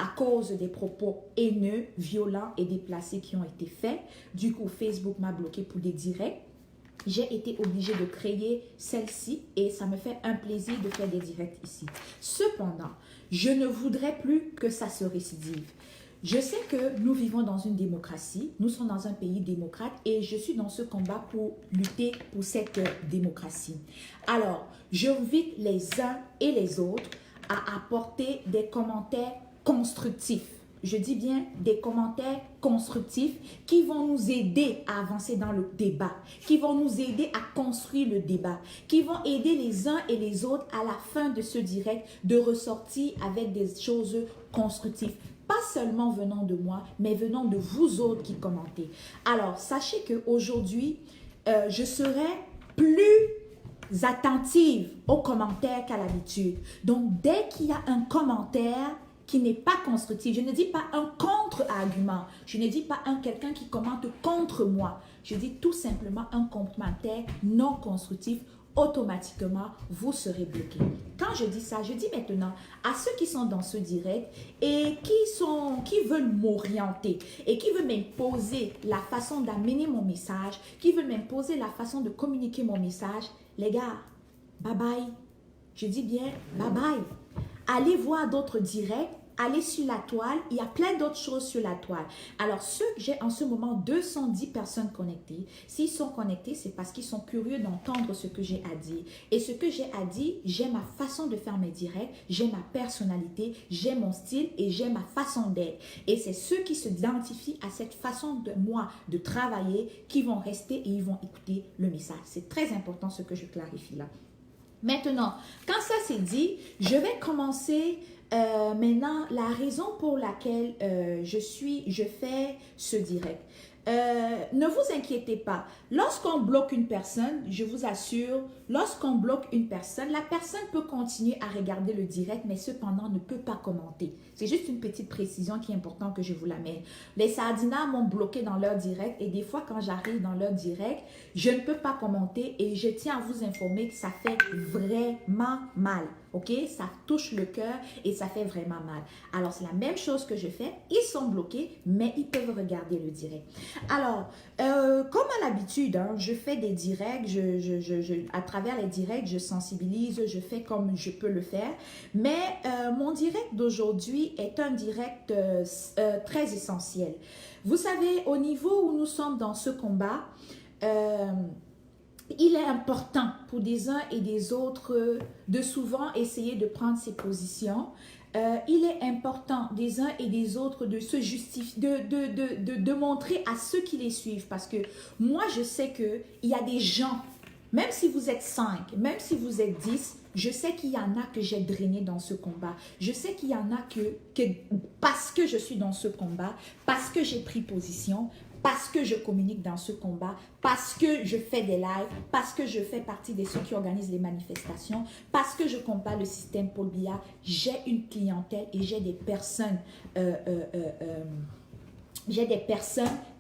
à cause des propos haineux, violents et déplacés qui ont été faits. Du coup, Facebook m'a bloqué pour des directs. J'ai été obligée de créer celle-ci et ça me fait un plaisir de faire des directs ici. Cependant, je ne voudrais plus que ça se récidive. Je sais que nous vivons dans une démocratie, nous sommes dans un pays démocrate et je suis dans ce combat pour lutter pour cette démocratie. Alors, j'invite les uns et les autres à apporter des commentaires constructifs. Je dis bien des commentaires constructifs qui vont nous aider à avancer dans le débat, qui vont nous aider à construire le débat, qui vont aider les uns et les autres à la fin de ce direct de ressortir avec des choses constructives. Pas seulement venant de moi, mais venant de vous autres qui commentez. Alors, sachez qu'aujourd'hui, je serai plus attentive aux commentaires qu'à l'habitude. Donc, dès qu'il y a un commentaire qui n'est pas constructif, je ne dis pas un contre-argument, je ne dis pas quelqu'un qui commente contre moi, je dis tout simplement un commentaire non constructif, automatiquement, vous serez bloqué. Quand je dis ça, je dis maintenant à ceux qui sont dans ce direct et qui veulent m'orienter et qui veulent m'imposer la façon d'amener mon message, qui veulent m'imposer la façon de communiquer mon message, les gars, bye bye. Je dis bien bye bye. Allez voir d'autres directs, allez sur la toile, il y a plein d'autres choses sur la toile. Alors, ceux que j'ai en ce moment, 210 personnes connectées, s'ils sont connectés, c'est parce qu'ils sont curieux d'entendre ce que j'ai à dire. Et ce que j'ai à dire, j'ai ma façon de faire mes directs, j'ai ma personnalité, j'ai mon style et j'ai ma façon d'être. Et c'est ceux qui se identifient à cette façon de moi de travailler qui vont rester et ils vont écouter le message. C'est très important ce que je clarifie là. Maintenant, quand ça c'est dit, je vais commencer maintenant la raison pour laquelle je fais ce direct. Ne vous inquiétez pas. Lorsqu'on bloque une personne, je vous assure, lorsqu'on bloque une personne, la personne peut continuer à regarder le direct, mais cependant ne peut pas commenter. C'est juste une petite précision qui est importante que je vous l'amène. Les Sardinas m'ont bloqué dans leur direct et des fois quand j'arrive dans leur direct, je ne peux pas commenter et je tiens à vous informer que ça fait vraiment mal. Ok, ça touche le cœur et ça fait vraiment mal. Alors, c'est la même chose que je fais. Ils sont bloqués, mais ils peuvent regarder le direct. Alors, comme à l'habitude, hein, je fais des directs. À travers les directs, je sensibilise, je fais comme je peux le faire. Mais mon direct d'aujourd'hui est un direct très essentiel. Vous savez, au niveau où nous sommes dans ce combat, il est important pour des uns et des autres de souvent essayer de prendre ses positions. Il est important des uns et des autres de se justifier, de montrer à ceux qui les suivent. Parce que moi, je sais qu'il y a des gens, même si vous êtes 5, même si vous êtes 10, je sais qu'il y en a que j'ai drainé dans ce combat. Je sais qu'il y en a que parce que je suis dans ce combat, parce que j'ai pris position, parce que je communique dans ce combat, parce que je fais des lives, parce que je fais partie de ceux qui organisent les manifestations, parce que je combats le système Paul Biya, j'ai une clientèle et j'ai des personnes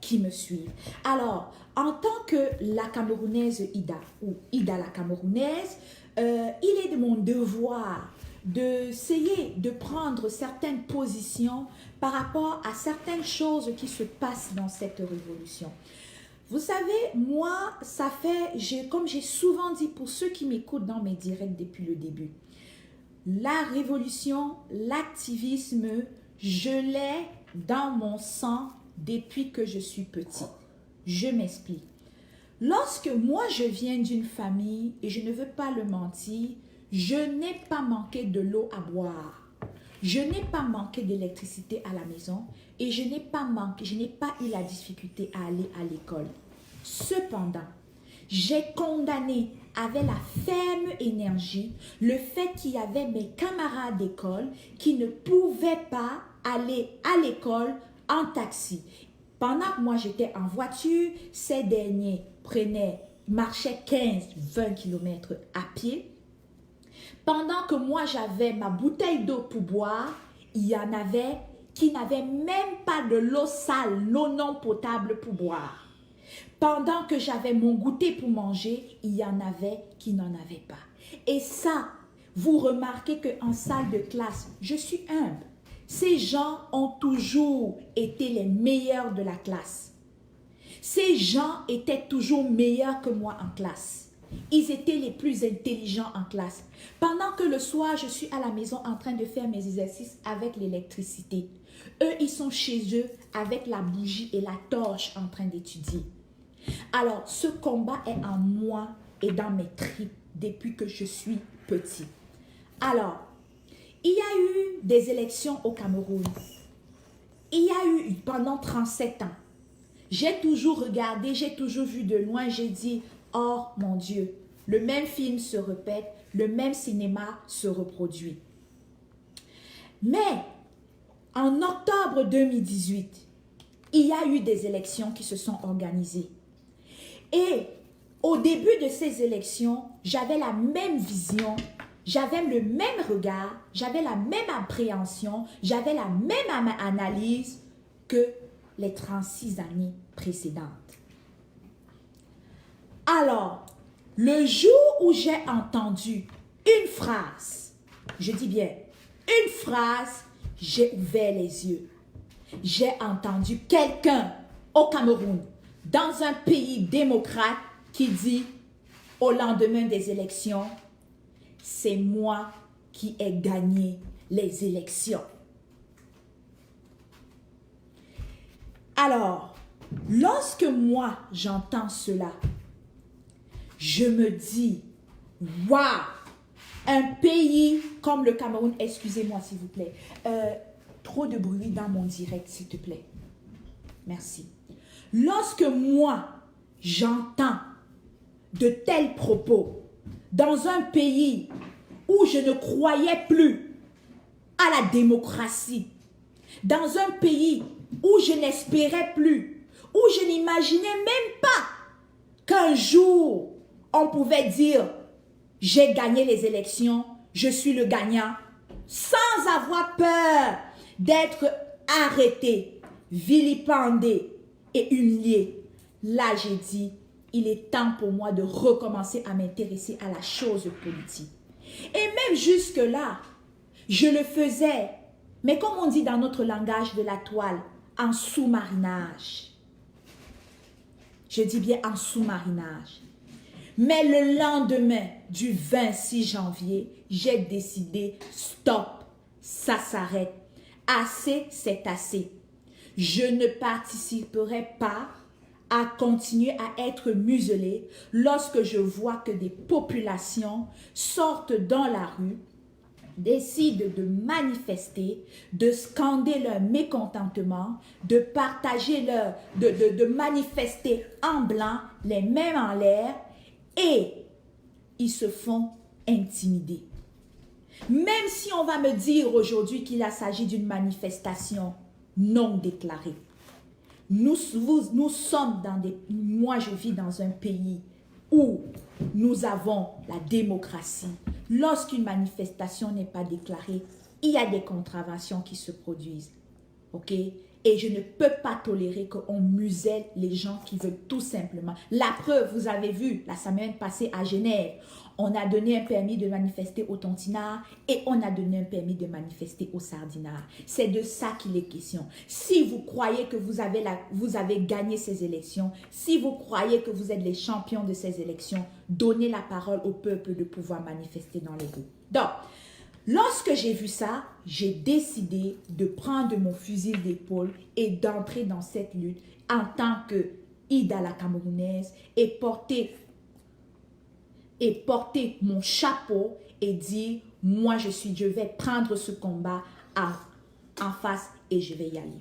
qui me suivent. Alors, en tant que la Camerounaise Ida, ou Ida la Camerounaise, il est de mon devoir d'essayer de prendre certaines positions par rapport à certaines choses qui se passent dans cette révolution. Vous savez, moi, ça fait, comme j'ai souvent dit pour ceux qui m'écoutent dans mes directs depuis le début, la révolution, l'activisme, je l'ai dans mon sang depuis que je suis petite. Je m'explique. Lorsque moi, je viens d'une famille, et je ne veux pas le mentir, je n'ai pas manqué de l'eau à boire. Je n'ai pas manqué d'électricité à la maison et je n'ai pas eu la difficulté à aller à l'école. Cependant, j'ai condamné avec la ferme énergie le fait qu'il y avait mes camarades d'école qui ne pouvaient pas aller à l'école en taxi. Pendant que moi j'étais en voiture, ces derniers marchaient 15-20 km à pied. Pendant que moi, j'avais ma bouteille d'eau pour boire, il y en avait qui n'avaient même pas de l'eau sale, l'eau non potable pour boire. Pendant que j'avais mon goûter pour manger, il y en avait qui n'en avaient pas. Et ça, vous remarquez qu'en salle de classe, je suis humble. Ces gens ont toujours été les meilleurs de la classe. Ces gens étaient toujours meilleurs que moi en classe. Ils étaient les plus intelligents en classe. Pendant que le soir, je suis à la maison en train de faire mes exercices avec l'électricité. Eux, ils sont chez eux avec la bougie et la torche en train d'étudier. Alors, ce combat est en moi et dans mes tripes depuis que je suis petit. Alors, il y a eu des élections au Cameroun. Il y a eu pendant 37 ans. J'ai toujours regardé, j'ai toujours vu de loin, j'ai dit, oh mon Dieu, le même film se répète, le même cinéma se reproduit. Mais, en octobre 2018, il y a eu des élections qui se sont organisées. Et au début de ces élections, j'avais la même vision, j'avais le même regard, j'avais la même appréhension, j'avais la même analyse que les 36 années précédentes. Alors, le jour où j'ai entendu une phrase, je dis bien une phrase, j'ai ouvert les yeux. J'ai entendu quelqu'un au Cameroun, dans un pays démocrate, qui dit au lendemain des élections, c'est moi qui ai gagné les élections. Alors, lorsque moi j'entends cela, je me dis, waouh, un pays comme le Cameroun, excusez-moi s'il vous plaît, trop de bruit dans mon direct s'il te plaît, merci. Lorsque moi j'entends de tels propos dans un pays où je ne croyais plus à la démocratie, dans un pays où je n'espérais plus, où je n'imaginais même pas qu'un jour on pouvait dire j'ai gagné les élections, je suis le gagnant, sans avoir peur d'être arrêté, vilipendé et humilié. Là, j'ai dit, il est temps pour moi de recommencer à m'intéresser à la chose politique. Et même jusque-là, je le faisais, mais comme on dit dans notre langage de la toile, en sous-marinage. Je dis bien en sous-marinage. Mais le lendemain du 26 janvier, j'ai décidé, stop, ça s'arrête. Assez, c'est assez. Je ne participerai pas à continuer à être muselé lorsque je vois que des populations sortent dans la rue, décident de manifester, de scander leur mécontentement, de partager de manifester en blanc, les mains en l'air, et ils se font intimider. Même si on va me dire aujourd'hui qu'il s'agit d'une manifestation non déclarée. Nous sommes dans des... Moi, je vis dans un pays où nous avons la démocratie. Lorsqu'une manifestation n'est pas déclarée, il y a des contraventions qui se produisent. OK? Et je ne peux pas tolérer qu'on muselle les gens qui veulent tout simplement. La preuve, vous avez vu, la semaine passée à Genève, on a donné un permis de manifester au Tontinard et on a donné un permis de manifester au Sardinard. C'est de ça qu'il est question. Si vous croyez que vous avez gagné ces élections, si vous croyez que vous êtes les champions de ces élections, donnez la parole au peuple de pouvoir manifester dans les rues. Donc, lorsque j'ai vu ça, j'ai décidé de prendre mon fusil d'épaule et d'entrer dans cette lutte en tant que Ida la Camerounaise et porter mon chapeau et dire, moi je vais prendre ce combat en face et je vais y aller.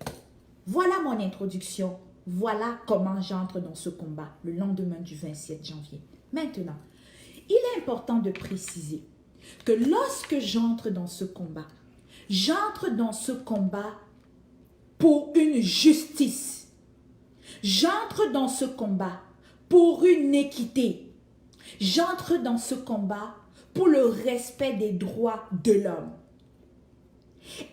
Voilà mon introduction. Voilà comment j'entre dans ce combat le lendemain du 27 janvier. Maintenant, il est important de préciser que lorsque j'entre dans ce combat pour une justice. J'entre dans ce combat pour une équité. J'entre dans ce combat pour le respect des droits de l'homme.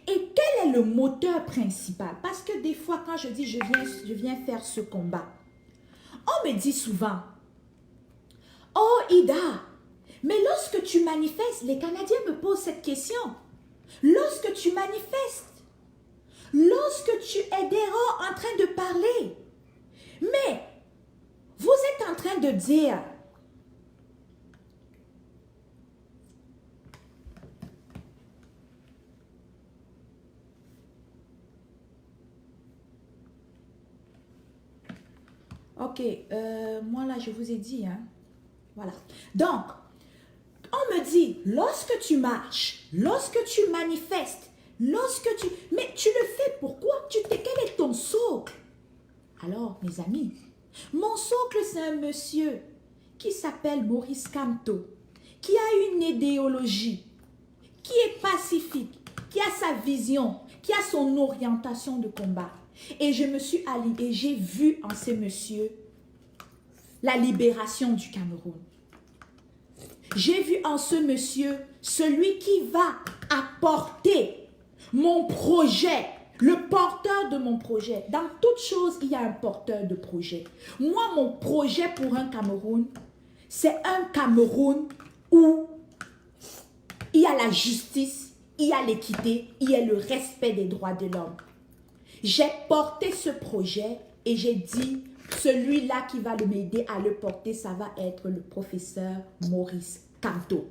Et quel est le moteur principal? Parce que des fois, quand je dis je viens faire ce combat, on me dit souvent, oh Ida, mais lorsque tu manifestes, les Canadiens me posent cette question. Lorsque tu manifestes, lorsque tu es dehors en train de parler, mais vous êtes en train de dire, ok, moi là je vous ai dit, hein, voilà. Donc, on me dit, lorsque tu marches, lorsque tu manifestes, lorsque tu... Mais tu le fais pourquoi? Quel est ton socle? Alors, mes amis, mon socle, c'est un monsieur qui s'appelle Maurice Kamto, qui a une idéologie, qui est pacifique, qui a sa vision, qui a son orientation de combat. Et je me suis alliée et j'ai vu en ce monsieur la libération du Cameroun. J'ai vu en ce monsieur celui qui va apporter mon projet, le porteur de mon projet. Dans toute chose, il y a un porteur de projet. Moi, mon projet pour un Cameroun, c'est un Cameroun où il y a la justice, il y a l'équité, il y a le respect des droits de l'homme. J'ai porté ce projet et j'ai dit, celui-là qui va m'aider à le porter, ça va être le professeur Maurice Kamto.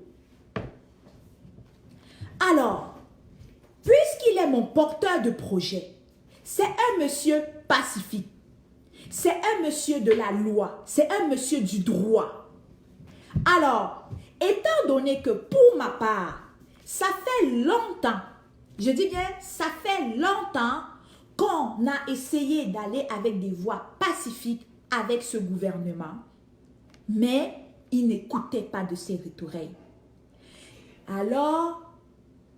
Alors, puisqu'il est mon porteur de projet, c'est un monsieur pacifique, c'est un monsieur de la loi, c'est un monsieur du droit. Alors, étant donné que pour ma part, ça fait longtemps, je dis bien, ça fait longtemps qu'on a essayé d'aller avec des voies pacifiques avec ce gouvernement, mais il n'écoutait pas de ses oreilles. Alors,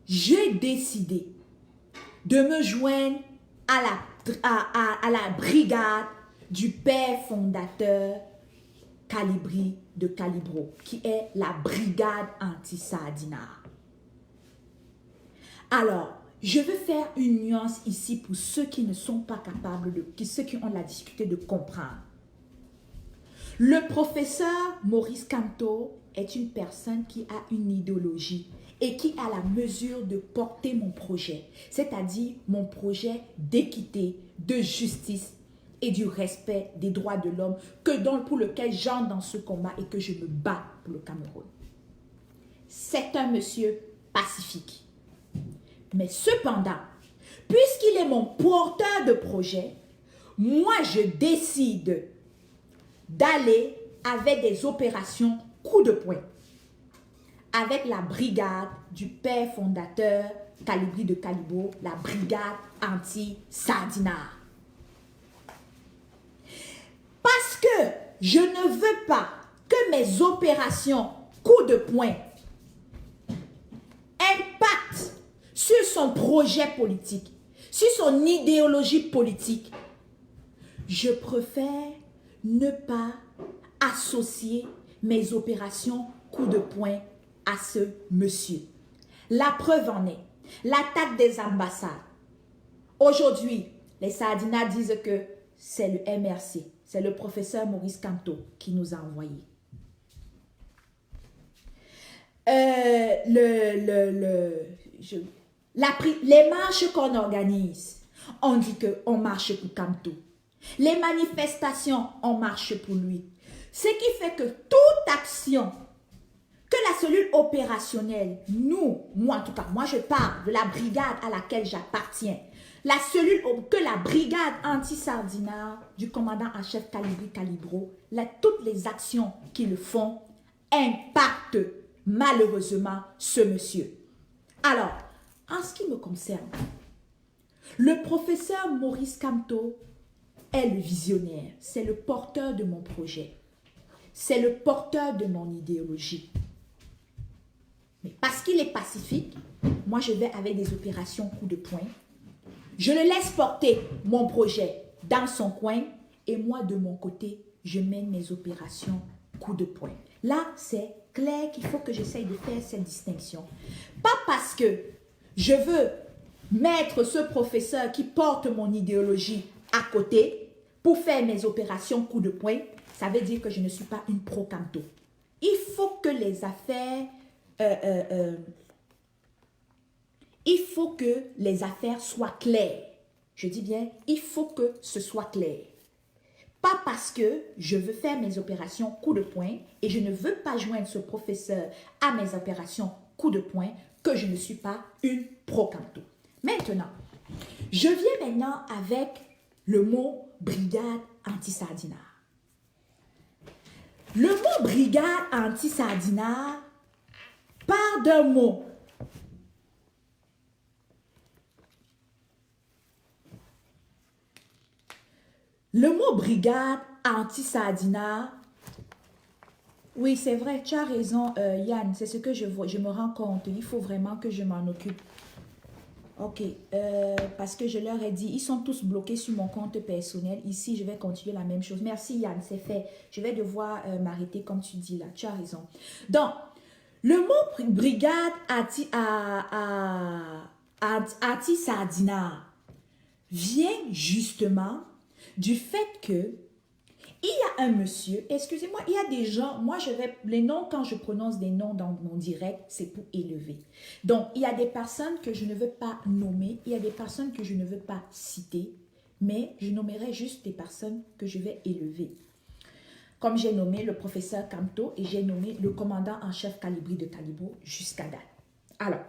j'ai décidé de me joindre à la brigade du père fondateur Calibri de Calibro, qui est la brigade anti-Sardinat. Alors, je veux faire une nuance ici pour ceux qui ne sont pas capables ceux qui ont la difficulté de comprendre. Le professeur Maurice Kamto est une personne qui a une idéologie et qui a la mesure de porter mon projet, c'est-à-dire mon projet d'équité, de justice et du respect des droits de l'homme pour lequel j'entre dans ce combat et que je me bats pour le Cameroun. C'est un monsieur pacifique. Mais cependant, puisqu'il est mon porteur de projet, moi je décide d'aller avec des opérations coup de poing avec la brigade du père fondateur Calibri de Calibro, la brigade anti-Sardinat. Parce que je ne veux pas que mes opérations coup de poing impactent sur son projet politique, sur son idéologie politique, je préfère ne pas associer mes opérations coup de poing à ce monsieur. La preuve en est, l'attaque des ambassades. Aujourd'hui, les Sardinats disent que c'est le MRC, c'est le professeur Maurice Kamto qui nous a envoyés. Les marches qu'on organise, on dit qu'on marche pour Kamto. Les manifestations, on marche pour lui. Ce qui fait que toute action que la cellule opérationnelle, moi en tout cas, moi je parle de la brigade à laquelle j'appartiens, la cellule que la brigade anti-Sardinat du commandant en chef Calibri Calibro, toutes les actions qu'ils font impactent malheureusement ce monsieur. Alors, en ce qui me concerne, le professeur Maurice Kamto est le visionnaire, c'est le porteur de mon projet, c'est le porteur de mon idéologie. Mais parce qu'il est pacifique, moi je vais avec des opérations coup de poing. Je le laisse porter mon projet dans son coin et moi de mon côté, je mène mes opérations coup de poing. Là, c'est clair qu'il faut que j'essaye de faire cette distinction. Pas parce que je veux mettre ce professeur qui porte mon idéologie à côté pour faire mes opérations coup de poing, ça veut dire que je ne suis pas une pro-Kamto. Il faut que les affaires... il faut que les affaires soient claires. Je dis bien, il faut que ce soit clair. Pas parce que je veux faire mes opérations coup de poing et je ne veux pas joindre ce professeur à mes opérations coup de poing que je ne suis pas une pro-Camto. Maintenant, je viens maintenant avec le mot brigade anti-sardinat. Le mot brigade anti-sardinat part d'un mot. Le mot brigade anti-sardinat, oui, c'est vrai, tu as raison, Yann, c'est ce que je vois, je me rends compte, il faut vraiment que je m'en occupe. Ok, parce que je leur ai dit, ils sont tous bloqués sur mon compte personnel. Ici, je vais continuer la même chose. Merci Yann, c'est fait. Je vais devoir m'arrêter comme tu dis là, tu as raison. Donc, le mot brigade anti-sardinat vient justement du fait que il y a un monsieur, excusez-moi, il y a des gens, moi je vais, les noms, quand je prononce des noms dans mon direct, c'est pour élever. Donc, il y a des personnes que je ne veux pas nommer, il y a des personnes que je ne veux pas citer, mais je nommerai juste des personnes que je vais élever. Comme j'ai nommé le professeur Camto et j'ai nommé le commandant en chef Calibri de Calibo jusqu'à date. Alors,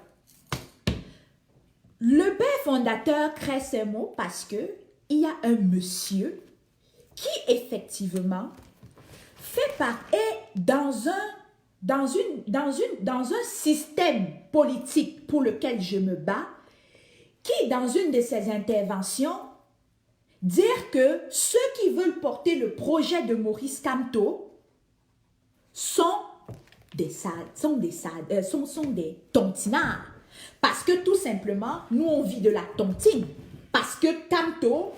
le père fondateur crée ces mots parce que il y a un monsieur qui effectivement est dans un système politique pour lequel je me bats, qui dans une de ses interventions dire que ceux qui veulent porter le projet de Maurice Kamto sont des tontinards. Parce que tout simplement, nous on vit de la tontine. Parce que Kamto,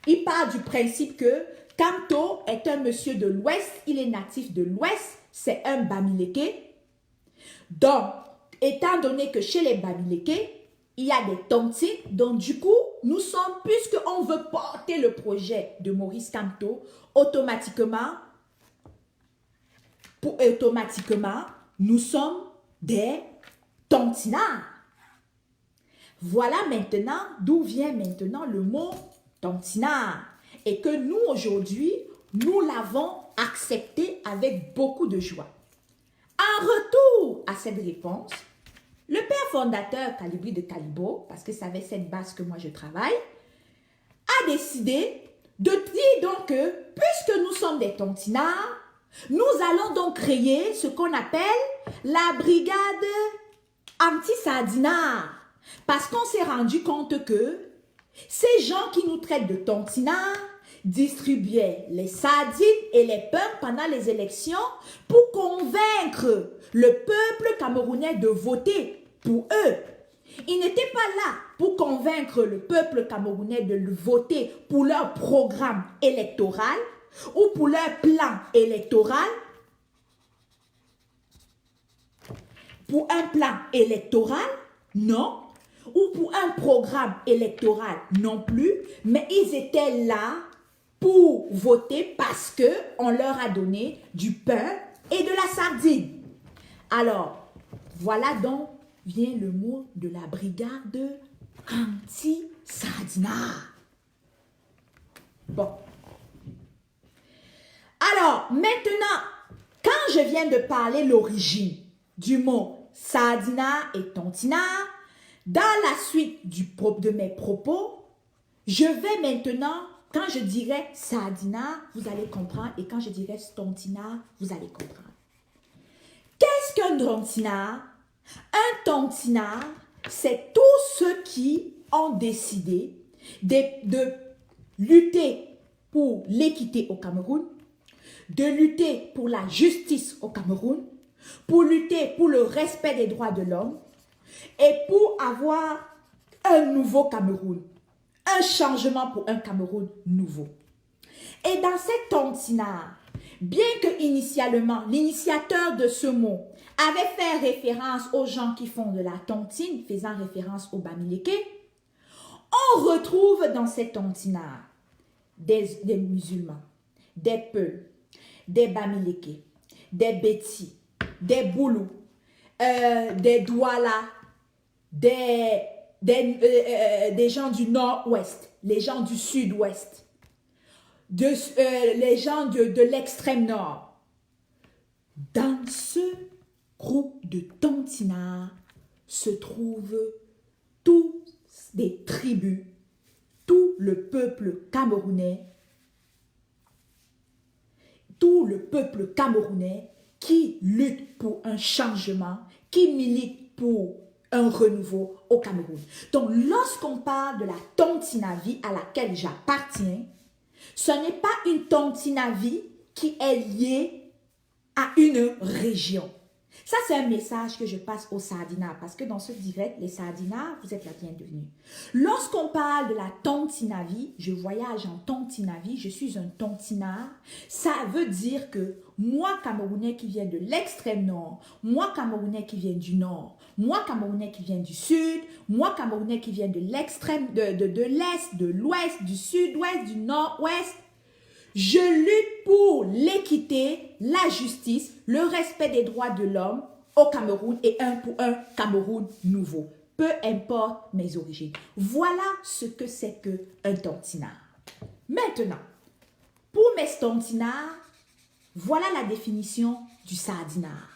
il part du principe que Kamto est un monsieur de l'Ouest, il est natif de l'Ouest, c'est un Bamileke. Donc, étant donné que chez les Bamileke, il y a des tontines, donc du coup, nous sommes, puisqu'on veut porter le projet de Maurice Kamto, automatiquement, nous sommes des tontinards. Voilà maintenant d'où vient maintenant le mot tontinard. Et que nous, aujourd'hui, nous l'avons accepté avec beaucoup de joie. En retour à cette réponse, le père fondateur Calibri de Calibo, parce que c'est avec cette base que moi je travaille, a décidé de dire donc que, puisque nous sommes des tontinards, nous allons donc créer ce qu'on appelle la brigade anti-sardinat. Parce qu'on s'est rendu compte que ces gens qui nous traitent de tontinards distribuaient les sardines et les pains pendant les élections pour convaincre le peuple camerounais de voter pour eux. Ils n'étaient pas là pour convaincre le peuple camerounais de voter pour leur programme électoral ou pour leur plan électoral. Pour un plan électoral, non. Ou pour un programme électoral, non plus. Mais ils étaient là pour voter parce qu'on leur a donné du pain et de la sardine. Alors, voilà donc vient le mot de la brigade anti-sardinat. Bon. Alors, maintenant, quand je viens de parler l'origine du mot sardinat et tontinard, dans la suite de mes propos, je vais maintenant, quand je dirai sardinat, vous allez comprendre, et quand je dirai tontinard, vous allez comprendre. Qu'est-ce qu'un tontinard? Un tontinard, c'est tous ceux qui ont décidé de lutter pour l'équité au Cameroun, de lutter pour la justice au Cameroun, pour lutter pour le respect des droits de l'homme et pour avoir un nouveau Cameroun, un changement pour un Cameroun nouveau. Et dans cette tontinard, bien que initialement, l'initiateur de ce mot avait fait référence aux gens qui font de la tontine, faisant référence aux Bamileke, on retrouve dans cette tontinard des musulmans, des Peuls, des Bamileke, des Bétis, des Boulous, des Douala, des des gens du nord-ouest, les gens du sud-ouest, les gens de l'extrême nord. Dans ce groupe de tontinards se trouvent tous des tribus, tout le peuple camerounais, qui lutte pour un changement, qui milite pour un renouveau au Cameroun. Donc, lorsqu'on parle de la Tontinavie à laquelle j'appartiens, ce n'est pas une Tontinavie qui est liée à une région. Ça, c'est un message que je passe aux Sardinards, parce que dans ce direct, les Sardinards, vous êtes la bienvenue. Lorsqu'on parle de la Tontinavie, je voyage en Tontinavie, je suis un Tontinard, ça veut dire que moi, Camerounais qui viens de l'extrême nord, moi, Camerounais qui viens du nord, moi, Camerounais qui viens du sud, moi, Camerounais qui viens de l'extrême, de l'est, de l'ouest, du sud-ouest, du nord-ouest, je lutte pour l'équité, la justice, le respect des droits de l'homme au Cameroun et pour un Cameroun nouveau. Peu importe mes origines. Voilà ce que c'est qu'un tontinard. Maintenant, pour mes tontinards, voilà la définition du sardinard.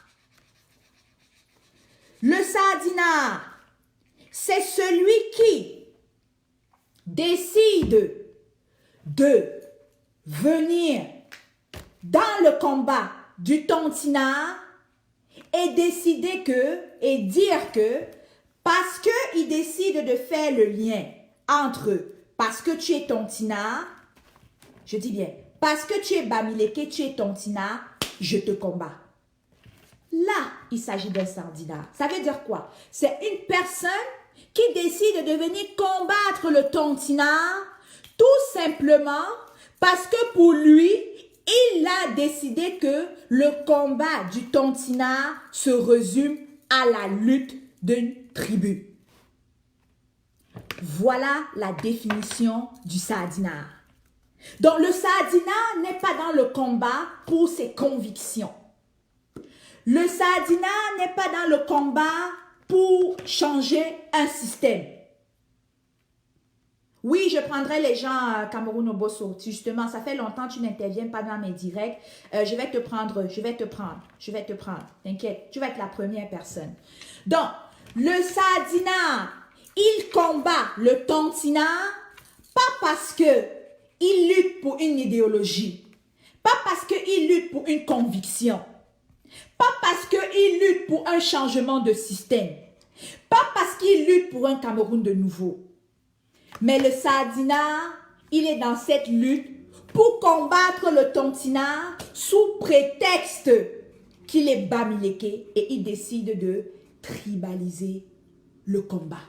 Le sardinard, c'est celui qui décide de venir dans le combat du tontinard et décider et dire que parce qu'il décide de faire le lien entre parce que tu es tontinard, je dis bien, parce que tu es Bamileke, tu es tontinard, je te combats. Là, il s'agit d'un sardinard. Ça veut dire quoi? C'est une personne qui décide de venir combattre le tontinard tout simplement parce que pour lui, il a décidé que le combat du tontinard se résume à la lutte d'une tribu. Voilà la définition du sardinard. Donc le sardinard n'est pas dans le combat pour ses convictions. Le sardinard n'est pas dans le combat pour changer un système. Oui, je prendrai les gens Cameroun Obosso. Justement, ça fait longtemps que tu n'interviens pas dans mes directs. Je vais te prendre. T'inquiète, tu vas être la première personne. Donc, le sardinard, il combat le tontinard, pas parce que il lutte pour une idéologie, pas parce qu'il lutte pour une conviction, pas parce qu'il lutte pour un changement de système, pas parce qu'il lutte pour un Cameroun de nouveau. Mais le sardinard, il est dans cette lutte pour combattre le tontinard sous prétexte qu'il est Bamileke et il décide de tribaliser le combat.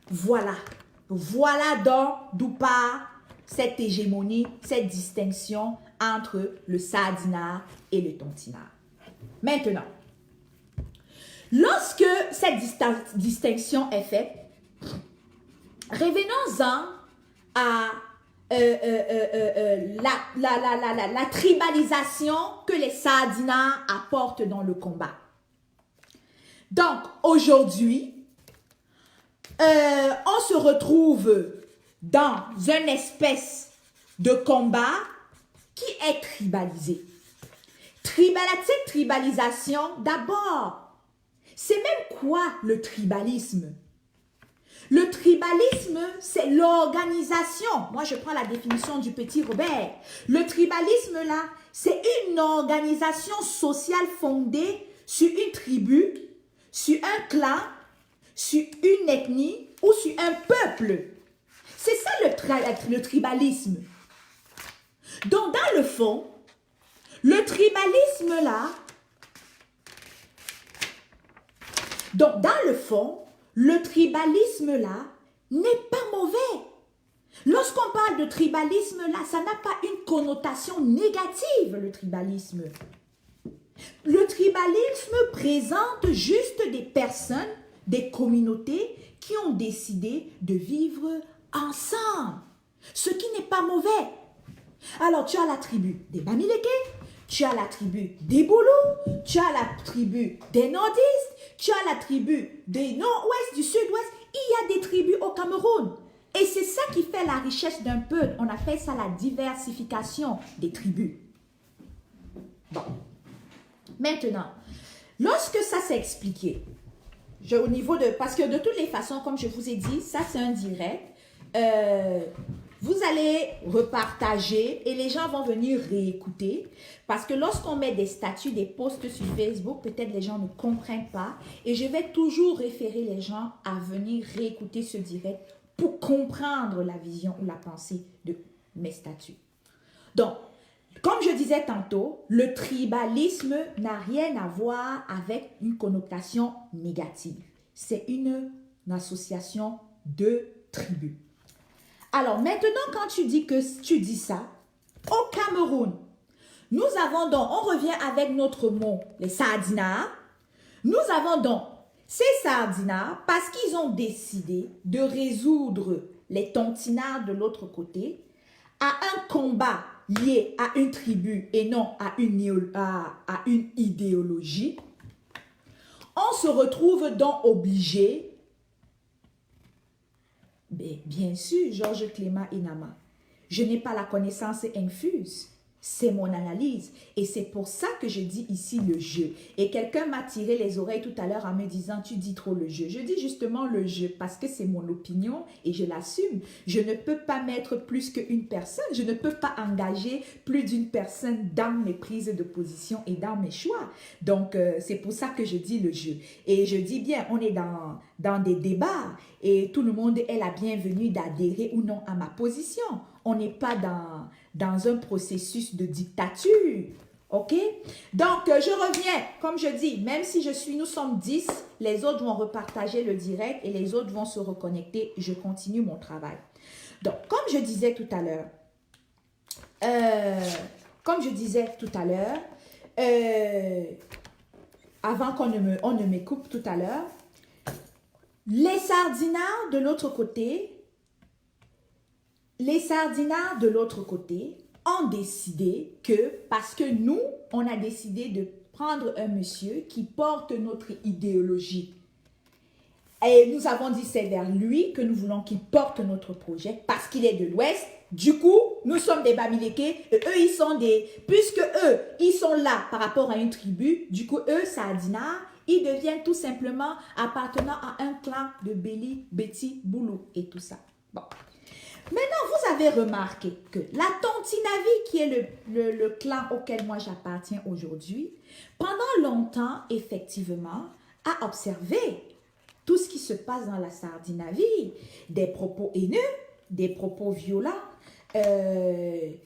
Voilà d'où part cette hégémonie, cette distinction entre le sardinard et le tontinard. Maintenant, lorsque cette distinction est faite, revenons-en à la tribalisation que les sardinards apportent dans le combat. Donc, aujourd'hui, on se retrouve dans une espèce de combat qui est tribalisé. Cette tribalisation, d'abord, c'est même quoi le tribalisme? Le tribalisme, c'est l'organisation. Moi, je prends la définition du petit Robert. Le tribalisme, là, c'est une organisation sociale fondée sur une tribu, sur un clan, sur une ethnie ou sur un peuple. C'est ça le tribalisme. Donc, dans le fond, le tribalisme, là, n'est pas mauvais. Lorsqu'on parle de tribalisme, là, ça n'a pas une connotation négative, le tribalisme. Le tribalisme présente juste des personnes, des communautés qui ont décidé de vivre ensemble, ce qui n'est pas mauvais. Alors, tu as la tribu des Bamileke, tu as la tribu des Boulous, tu as la tribu des Nordistes, tu as la tribu du nord-ouest, du sud-ouest, il y a des tribus au Cameroun. Et c'est ça qui fait la richesse d'un peuple. On appelle ça la diversification des tribus. Bon. Maintenant, lorsque ça s'est expliqué, au niveau de... Parce que de toutes les façons, comme je vous ai dit, ça c'est un direct. Vous allez repartager et les gens vont venir réécouter. Parce que lorsqu'on met des statuts, des posts sur Facebook, peut-être les gens ne comprennent pas. Et je vais toujours référer les gens à venir réécouter ce direct pour comprendre la vision ou la pensée de mes statuts. Donc, comme je disais tantôt, le tribalisme n'a rien à voir avec une connotation négative. C'est une association de tribus. Alors maintenant, quand tu dis ça, au Cameroun, nous avons donc, on revient avec notre mot, les sardinards. Nous avons donc ces sardinards parce qu'ils ont décidé de résoudre les tontinards de l'autre côté à un combat lié à une tribu et non à une idéologie. On se retrouve donc obligé, bien sûr, Georges Clément Inama, je n'ai pas la connaissance infuse. C'est mon analyse. Et c'est pour ça que je dis ici le jeu. Et quelqu'un m'a tiré les oreilles tout à l'heure en me disant, tu dis trop le jeu. Je dis justement le jeu parce que c'est mon opinion et je l'assume. Je ne peux pas mettre plus qu'une personne. Je ne peux pas engager plus d'une personne dans mes prises de position et dans mes choix. Donc, c'est pour ça que je dis le jeu. Et je dis bien, on est dans des débats et tout le monde est la bienvenue d'adhérer ou non à ma position. On n'est pas dans un processus de dictature, ok? Donc, je reviens, comme je dis, même si nous sommes 10, les autres vont repartager le direct et les autres vont se reconnecter. Je continue mon travail. Donc, comme je disais tout à l'heure, avant qu'on ne me coupe tout à l'heure, les sardinards de l'autre côté, ont décidé que, parce que nous, on a décidé de prendre un monsieur qui porte notre idéologie. Et nous avons dit c'est vers lui que nous voulons qu'il porte notre projet parce qu'il est de l'Ouest. Du coup, nous sommes des Bamileke et eux, ils sont puisque eux, ils sont là par rapport à une tribu, du coup, eux, Sardinards, ils deviennent tout simplement appartenant à un clan de Béli, Beti, Boulou et tout ça. Bon. Maintenant, vous avez remarqué que la Tontinavi, qui est le clan auquel moi j'appartiens aujourd'hui, pendant longtemps, effectivement, a observé tout ce qui se passe dans la Sardinavie, des propos haineux, des propos violents, des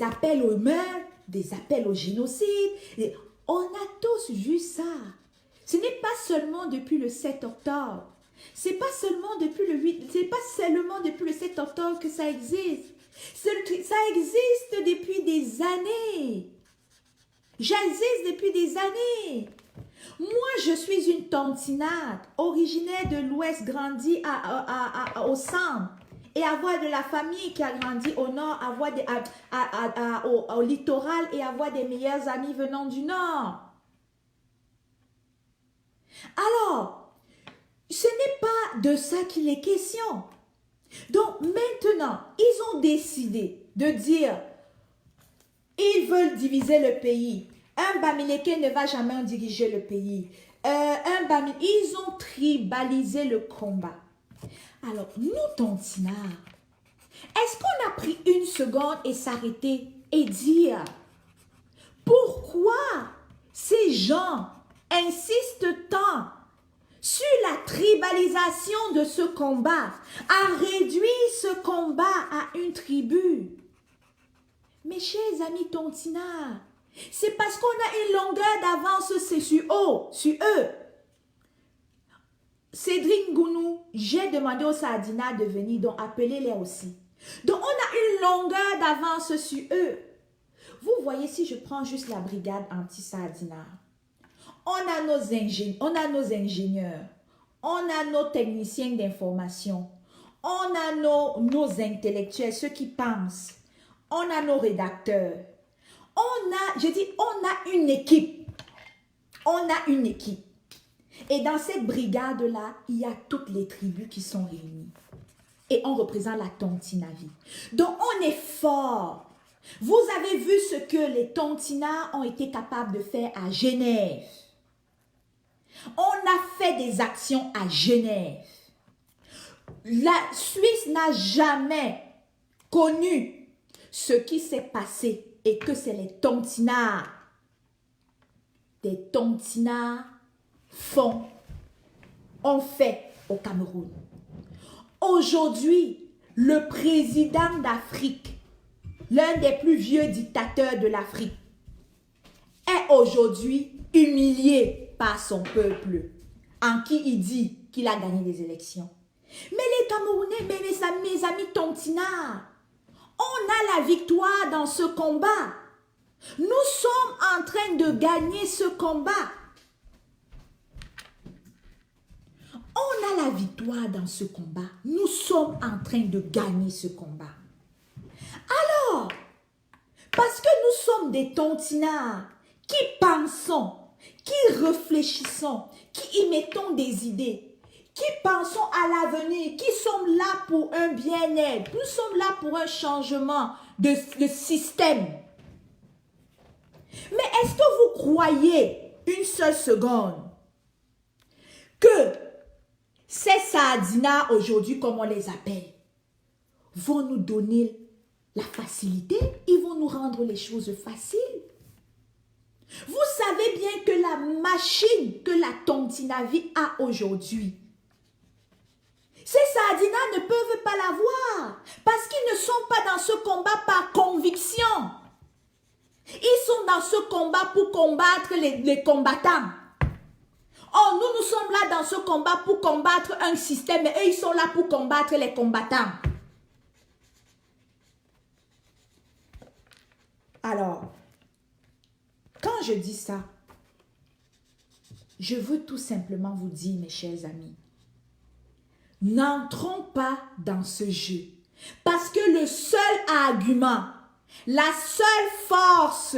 appels aux meurtres, des appels au génocide. On a tous vu ça. Ce n'est pas seulement depuis le 7 octobre. C'est pas seulement depuis le 8, c'est pas seulement depuis le 7 octobre que ça existe. Ça existe depuis des années. J'existe depuis des années. Moi, je suis une tontinade, originaire de l'Ouest, grandie au centre. Et avoir de la famille qui a grandi au nord, avoir au littoral et avoir des meilleurs amis venant du nord. Alors, ce n'est pas de ça qu'il est question. Donc maintenant, ils ont décidé de dire, ils veulent diviser le pays. Un Bamileke ne va jamais diriger le pays. Ils ont tribalisé le combat. Alors, nous, Tontinards, est-ce qu'on a pris une seconde et s'arrêter et dire pourquoi ces gens insistent tant sur la tribalisation de ce combat, à réduire ce combat à une tribu? Mes chers amis Tontinards, c'est parce qu'on a une longueur d'avance, c'est sur eux. Cédric Ngounou, j'ai demandé aux Sardinards de venir, donc appelez-les aussi. Donc on a une longueur d'avance sur eux. Vous voyez, si je prends juste la brigade anti-Sardinards, on a nos ingénieurs, on a nos techniciens d'information, on a nos intellectuels, ceux qui pensent, on a nos rédacteurs, on a une équipe. On a une équipe. Et dans cette brigade-là, il y a toutes les tribus qui sont réunies. Et on représente la Tontinavi. Donc, on est fort. Vous avez vu ce que les Tontinas ont été capables de faire à Genève. On a fait des actions à Genève. La Suisse n'a jamais connu ce qui s'est passé et que c'est les Tontinas. Des Tontinas ont fait au Cameroun. Aujourd'hui, le président d'Afrique, l'un des plus vieux dictateurs de l'Afrique, est aujourd'hui humilié par son peuple, en qui il dit qu'il a gagné des élections. Mais les Camerounais, mes amis Tontinas, on a la victoire dans ce combat. Nous sommes en train de gagner ce combat. On a la victoire dans ce combat. Nous sommes en train de gagner ce combat. Alors, parce que nous sommes des Tontinas qui pensons, qui réfléchissons, qui y mettons des idées, qui pensons à l'avenir, qui sommes là pour un bien-être, nous sommes là pour un changement de système. Mais est-ce que vous croyez une seule seconde que ces sardinas aujourd'hui, comme on les appelle, vont nous donner la facilité? Ils vont nous rendre les choses faciles. Vous savez bien que la machine que la Tontinavi a aujourd'hui, ces sardinas ne peuvent pas l'avoir parce qu'ils ne sont pas dans ce combat par conviction. Ils sont dans ce combat pour combattre les combattants. Oh, nous sommes là dans ce combat pour combattre un système et eux, ils sont là pour combattre les combattants. Alors, quand je dis ça, je veux tout simplement vous dire, mes chers amis, n'entrons pas dans ce jeu. Parce que le seul argument, la seule force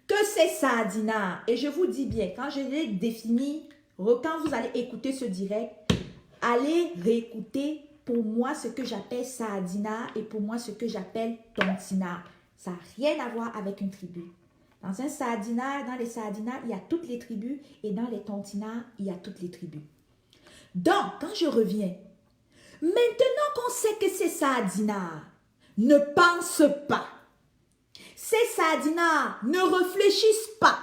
que ces sardinas, et je vous dis bien, quand je l'ai défini, quand vous allez écouter ce direct, allez réécouter pour moi ce que j'appelle sardina et pour moi ce que j'appelle tontina. Ça n'a rien à voir avec une tribu. Dans un sardina, dans les sardinas, il y a toutes les tribus et dans les tontinas, il y a toutes les tribus. Donc, quand je reviens, maintenant qu'on sait que ces sardinas ne pensent pas, ces sardinas ne réfléchissent pas,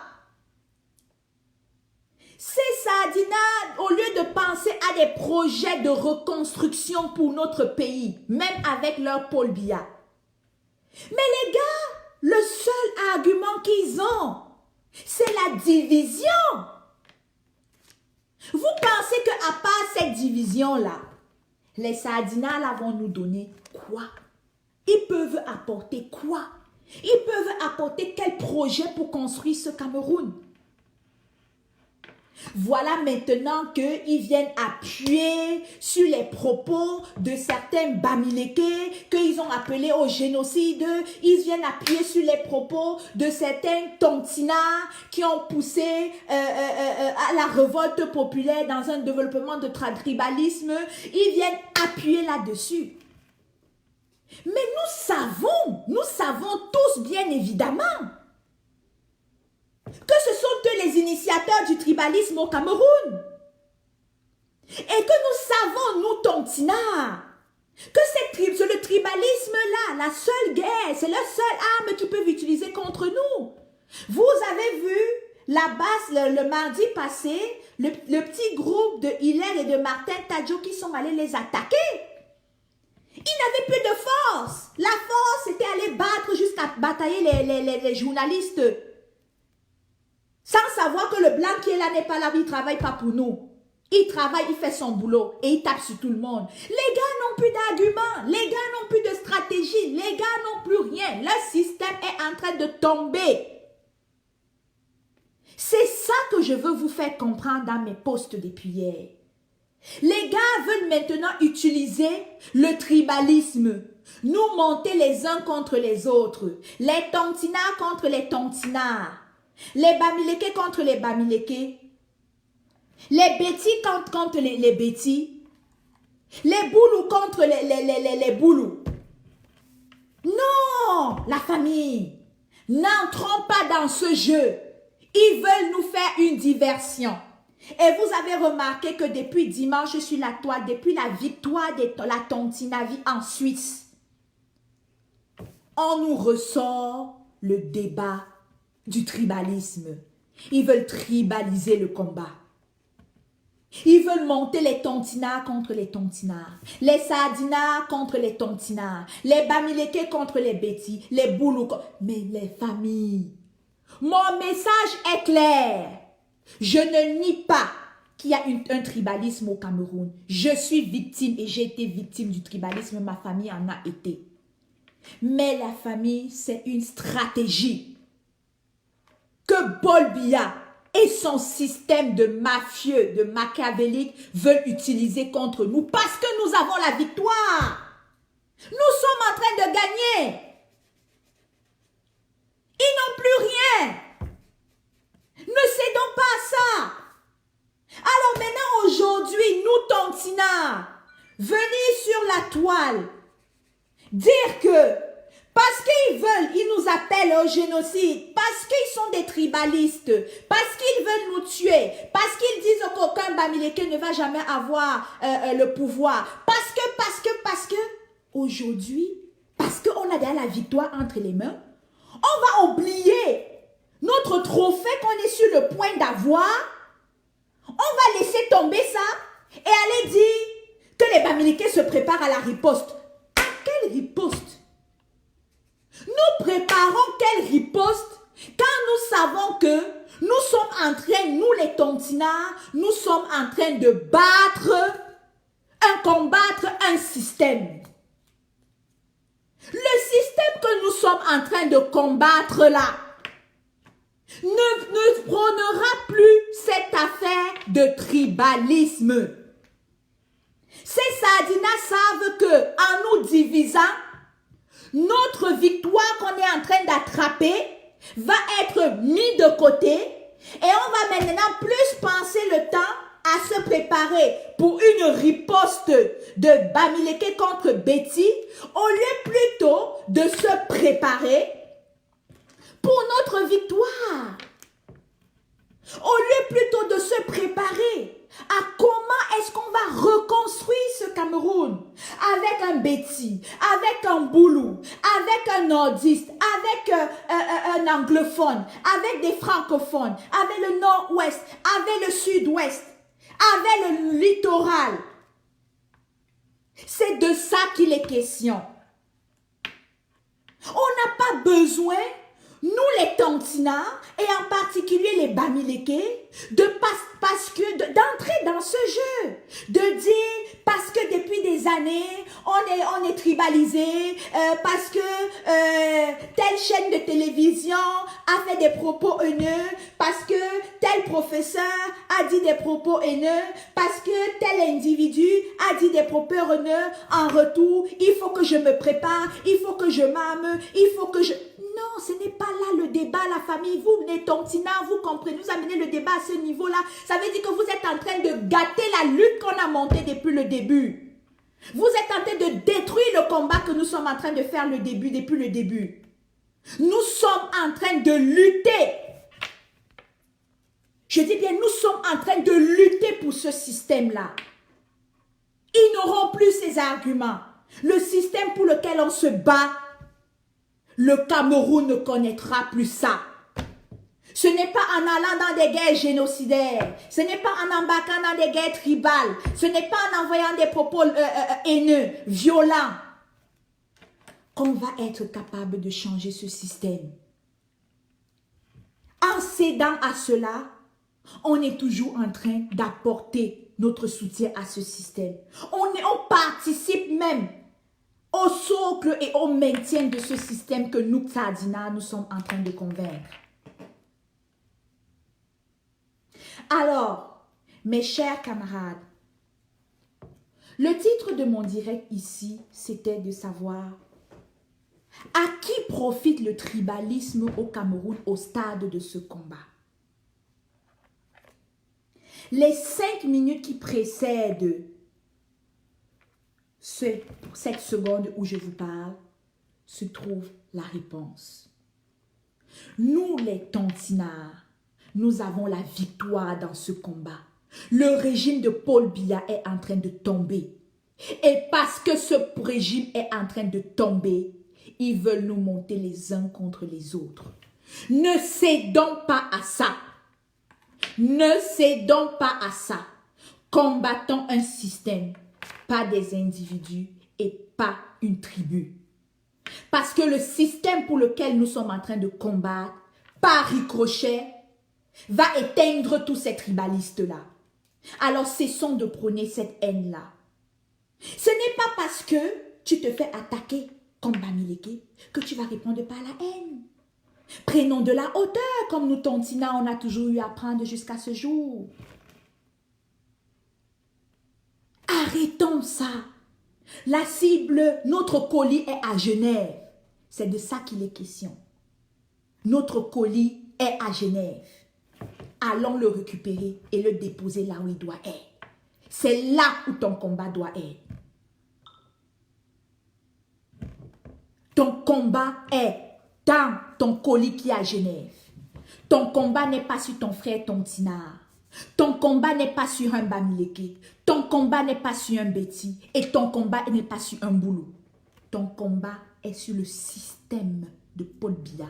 ces sardinas, au lieu de penser à des projets de reconstruction pour notre pays, même avec leur Paul Biya, mais les gars, le seul argument qu'ils ont, c'est la division. Vous pensez qu'à part cette division-là, les sardinas là vont nous donner quoi? Ils peuvent apporter quoi? Ils peuvent apporter quel projet pour construire ce Cameroun? Voilà maintenant qu'ils viennent appuyer sur les propos de certains Bamileke qu'ils ont appelés au génocide. Ils viennent appuyer sur les propos de certains Tontinas qui ont poussé à la révolte populaire dans un développement de tribalisme. Ils viennent appuyer là-dessus. Mais nous savons tous bien évidemment que ce sont eux les initiateurs du tribalisme au Cameroun. Et que nous savons, nous Tontinas, que c'est le tribalisme-là, la seule guerre, c'est la seule arme qu'ils peuvent utiliser contre nous. Vous avez vu là-bas, le mardi passé, le petit groupe de Hilaire et de Martin Tadjo qui sont allés les attaquer. Ils n'avaient plus de force. La force, c'était aller battre jusqu'à batailler les journalistes. Sans savoir que le blanc qui est là n'est pas là, il ne travaille pas pour nous. Il travaille, il fait son boulot et il tape sur tout le monde. Les gars n'ont plus d'arguments, les gars n'ont plus de stratégie, les gars n'ont plus rien. Le système est en train de tomber. C'est ça que je veux vous faire comprendre dans mes posts depuis hier. Les gars veulent maintenant utiliser le tribalisme, nous monter les uns contre les autres, les Tontinas contre les Tontinas. Les Bamileke contre les Bamileke. Les bêtis contre les bêtis. Les boulous contre les boulous. Non, la famille. N'entrons pas dans ce jeu. Ils veulent nous faire une diversion. Et vous avez remarqué que depuis dimanche sur la toile, depuis la victoire de la Tontinavie en Suisse, on nous ressort le débat du tribalisme. Ils veulent tribaliser le combat. Ils veulent monter les tontinards contre les tontinards, les sardinards contre les tontinards, les bamileke contre les bêtis, les boulous. Mais les familles, mon message est clair. Je ne nie pas qu'il y a un tribalisme au Cameroun. Je suis victime et j'ai été victime du tribalisme. Ma famille en a été. Mais la famille, c'est une stratégie que Paul Biya et son système de mafieux, de machiavéliques veulent utiliser contre nous parce que nous avons la victoire. Nous sommes en train de gagner. Ils n'ont plus rien. Ne cédons pas à ça. Alors maintenant, aujourd'hui, nous, Tontinards, venir sur la toile, dire que parce qu'ils veulent, ils nous appellent au génocide, parce qu'ils sont des tribalistes, parce qu'ils veulent nous tuer, parce qu'ils disent qu'aucun Bamileke ne va jamais avoir le pouvoir, parce que, aujourd'hui, parce qu'on a déjà la victoire entre les mains, on va oublier notre trophée qu'on est sur le point d'avoir, on va laisser tomber ça et aller dire que les Bamileke se préparent à la riposte. À quelle riposte? Nous préparons quelle riposte quand nous savons que nous sommes en train, nous les Tontinards, nous sommes en train de combattre un système. Le système que nous sommes en train de combattre là ne prônera plus cette affaire de tribalisme. Ces sardinats savent que en nous divisant, notre victoire qu'on est en train d'attraper va être mise de côté et on va maintenant plus penser le temps à se préparer pour une riposte de Bamileke contre Betty au lieu plutôt de se préparer pour notre victoire. Au lieu plutôt de se préparer à comment est-ce qu'on va reconstruire ce Cameroun avec un Betty, avec un Boulou, avec un nordiste, avec un anglophone, avec des francophones, avec le nord-ouest, avec le sud-ouest, avec le littoral. C'est de ça qu'il est question. On n'a pas besoin, nous les Tontinards, et en particulier les Bamileke, d'entrer dans ce jeu, de dire parce que depuis des années, on est tribalisé, parce que telle chaîne de télévision a fait des propos haineux, parce que tel professeur a dit des propos haineux, parce que tel individu a dit des propos haineux, en retour, il faut que je me prépare, il faut que je m'arme, il faut que je... Non, ce n'est pas là le débat, la famille. Vous, les Tontinards, vous comprenez, vous amenez le débat à ce niveau-là. Ça veut dire que vous êtes en train de gâter la lutte qu'on a montée depuis le début. Vous êtes en train de détruire le combat que nous sommes en train de faire depuis le début. Nous sommes en train de lutter. Je dis bien, nous sommes en train de lutter pour ce système-là. Ils n'auront plus ces arguments. Le système pour lequel on se bat, le Cameroun ne connaîtra plus ça. Ce n'est pas en allant dans des guerres génocidaires. Ce n'est pas en embarquant dans des guerres tribales. Ce n'est pas en envoyant des propos haineux, violents, qu'on va être capable de changer ce système. En cédant à cela, on est toujours en train d'apporter notre soutien à ce système. On participe même au socle et au maintien de ce système que nous, Sardinards, nous sommes en train de convaincre. Alors, mes chers camarades, le titre de mon direct ici, c'était de savoir à qui profite le tribalisme au Cameroun au stade de ce combat. Les 5 minutes qui précèdent cette seconde où je vous parle, se trouve la réponse. Nous, les Tontinards, nous avons la victoire dans ce combat. Le régime de Paul Biya est en train de tomber. Et parce que ce régime est en train de tomber, ils veulent nous monter les uns contre les autres. Ne cédons pas à ça. Ne cédons pas à ça. Combattons un système, pas des individus et pas une tribu. Parce que le système pour lequel nous sommes en train de combattre, par ricochet, va éteindre tous ces tribalistes-là. Alors cessons de prôner cette haine-là. Ce n'est pas parce que tu te fais attaquer comme Bamileke que tu vas répondre par la haine. Prenons de la hauteur comme nous Tontina, on a toujours eu à prendre jusqu'à ce jour. Arrêtons ça. La cible, notre colis est à Genève. C'est de ça qu'il est question. Notre colis est à Genève. Allons le récupérer et le déposer là où il doit être. C'est là où ton combat doit être. Ton combat est dans ton colis qui est à Genève. Ton combat n'est pas sur ton frère Tontinard. Ton combat n'est pas sur un Bamileke. Ton combat n'est pas sur un Betty. Et ton combat n'est pas sur un Boulou. Ton combat est sur le système de Paul Biya.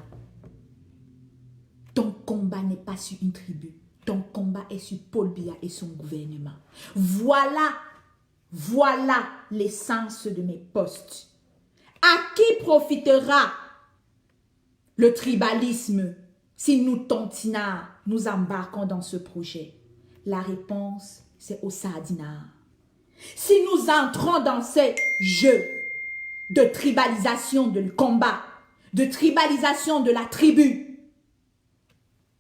Ton combat n'est pas sur une tribu. Ton combat est sur Paul Biya et son gouvernement. Voilà l'essence de mes posts. À qui profitera le tribalisme si nous, Tontinards, nous embarquons dans ce projet? La réponse, c'est au Saadinard. Si nous entrons dans ce jeu de tribalisation de combat, de tribalisation de la tribu,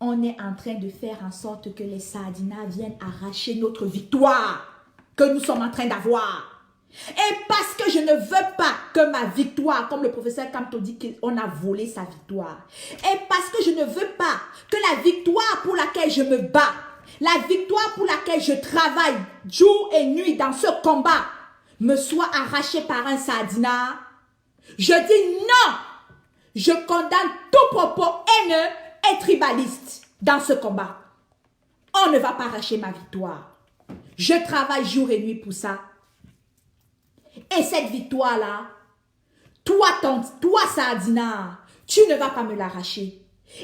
on est en train de faire en sorte que les Saadinards viennent arracher notre victoire que nous sommes en train d'avoir. Et parce que je ne veux pas que ma victoire, comme le professeur Kamto dit qu'on a volé sa victoire, et parce que je ne veux pas que la victoire pour laquelle je me bats, la victoire pour laquelle je travaille jour et nuit dans ce combat, me soit arrachée par un Saadinard, je dis non. Je condamne tout propos haineux et tribaliste dans ce combat. On ne va pas arracher ma victoire. Je travaille jour et nuit pour ça. Et cette victoire-là, toi Saadinard, tu ne vas pas me l'arracher.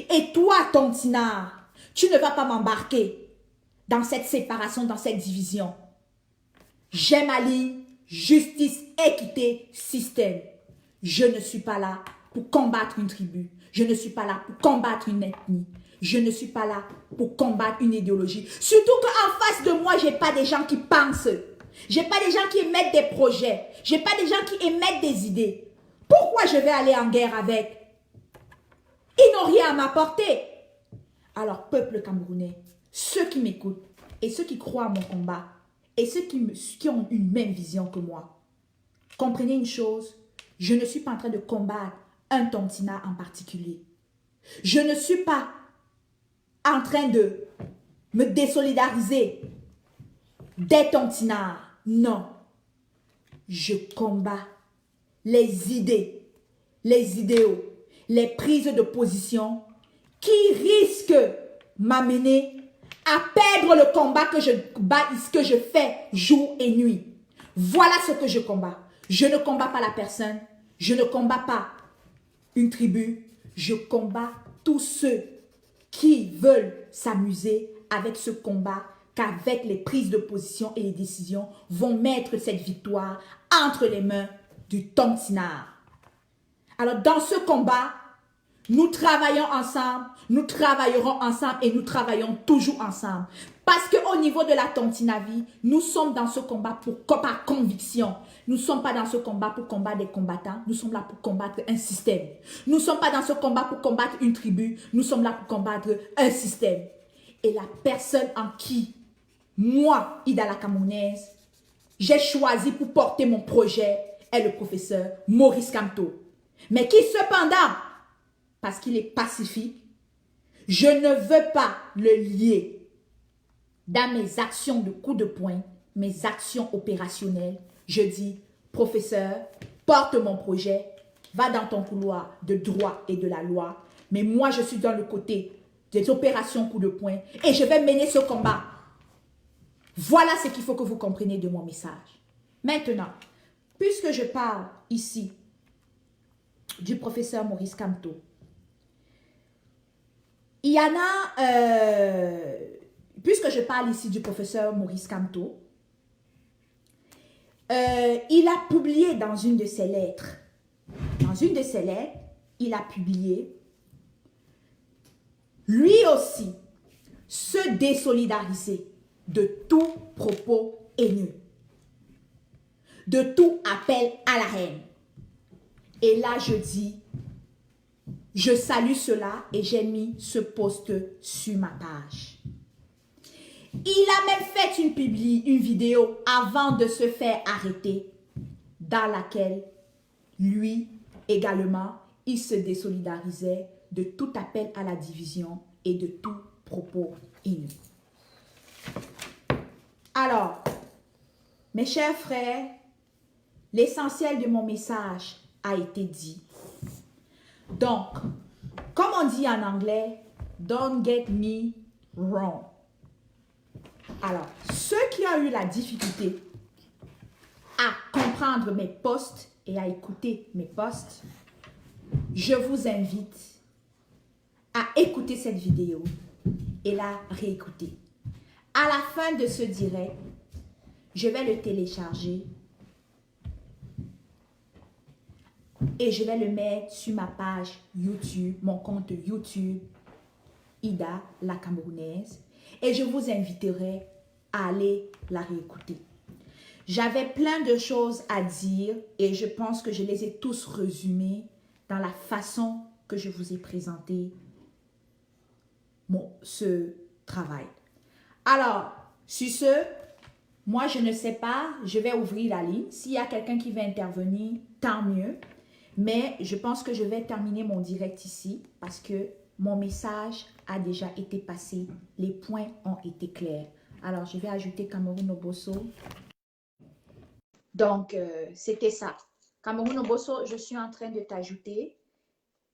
Et toi, Tontinard, tu ne vas pas m'embarquer dans cette séparation, dans cette division. J'ai ma ligne, justice, équité, système. Je ne suis pas là pour combattre une tribu. Je ne suis pas là pour combattre une ethnie. Je ne suis pas là pour combattre une idéologie. Surtout qu'en face de moi, je n'ai pas des gens qui pensent. Je n'ai pas des gens qui émettent des projets. Je n'ai pas des gens qui émettent des idées. Pourquoi je vais aller en guerre avec? Ils n'ont rien à m'apporter. Alors, peuple camerounais, ceux qui m'écoutent et ceux qui croient à mon combat et ceux qui ont une même vision que moi, comprenez une chose, je ne suis pas en train de combattre un Tontinard en particulier. Je ne suis pas en train de me désolidariser des Tontinards. Non. Je combats les idées, les idéaux, les prises de position qui risquent m'amener à perdre le combat que je fais jour et nuit. Voilà ce que je combats. Je ne combats pas la personne. Je ne combats pas une tribu. Je combats tous ceux qui veulent s'amuser avec ce combat, qu'avec les prises de position et les décisions vont mettre cette victoire entre les mains du Tontinard. Alors dans ce combat, nous travaillons ensemble, nous travaillerons ensemble et nous travaillons toujours ensemble. Parce qu'au niveau de la Tontinavie, nous sommes dans ce combat par conviction. Nous ne sommes pas dans ce combat pour combattre des combattants. Nous sommes là pour combattre un système. Nous ne sommes pas dans ce combat pour combattre une tribu. Nous sommes là pour combattre un système. Et la personne en qui, moi, Ida la Camerounaise, j'ai choisi pour porter mon projet est le professeur Maurice Kamto. Mais qui cependant, parce qu'il est pacifique, je ne veux pas le lier dans mes actions de coup de poing, mes actions opérationnelles, je dis, professeur, porte mon projet, va dans ton couloir de droit et de la loi, mais moi, je suis dans le côté des opérations coup de poing et je vais mener ce combat. Voilà ce qu'il faut que vous compreniez de mon message. Maintenant, puisque je parle ici du professeur Maurice Kamto, il y en a, puisque je parle ici du professeur Maurice Kamto, il a publié dans une de ses lettres, il a publié, lui aussi, se désolidariser de tout propos haineux, de tout appel à la haine. Et là, je dis, je salue cela et j'ai mis ce post sur ma page. Il a même fait une vidéo avant de se faire arrêter dans laquelle, lui également, il se désolidarisait de tout appel à la division et de tout propos haineux. Alors, mes chers frères, l'essentiel de mon message a été dit. Donc, comme on dit en anglais, don't get me wrong. Alors, ceux qui ont eu la difficulté à comprendre mes posts et à écouter mes posts, je vous invite à écouter cette vidéo et la réécouter. À la fin de ce direct, je vais le télécharger et je vais le mettre sur ma page YouTube, mon compte YouTube, Ida, la Camerounaise, et je vous inviterai à aller la réécouter. J'avais plein de choses à dire et je pense que je les ai tous résumées dans la façon que je vous ai présenté ce travail. Alors, sur ce, moi je ne sais pas, je vais ouvrir la ligne. S'il y a quelqu'un qui veut intervenir, tant mieux. Mais je pense que je vais terminer mon direct ici parce que mon message a déjà été passé. Les points ont été clairs. Alors, je vais ajouter Cameroun Obosso. Donc, c'était ça. Cameroun Obosso, je suis en train de t'ajouter.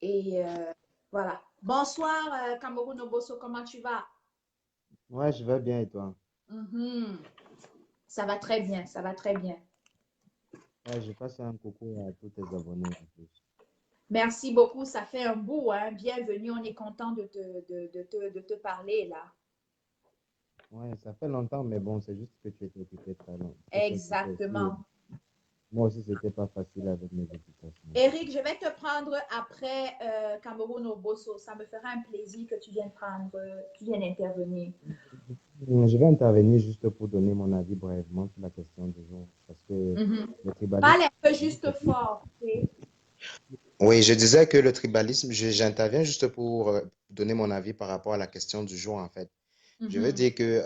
Et voilà. Bonsoir, Cameroun Obosso, comment tu vas? Ouais, je vais bien et toi? Ça va très bien, ça va très bien. Ouais, je passe un coucou à tous tes abonnés en plus. Merci beaucoup, ça fait un bout, hein. Bienvenue, on est content de te parler là. Ouais, ça fait longtemps, mais bon, c'est juste que tu étais occupé très long. Tu étais occupé aussi. Exactement. Moi aussi, c'était pas facile avec mes occupations. Eric, je vais te prendre après Cameroun Obosso. Ça me fera un plaisir que tu viennes tu viennes intervenir. Je vais intervenir juste pour donner mon avis brièvement sur la question du jour, parce que le tribalisme, Parle un peu juste fort, ok? Oui, je disais que le tribalisme, j'interviens juste pour donner mon avis par rapport à la question du jour, en fait. Je veux dire que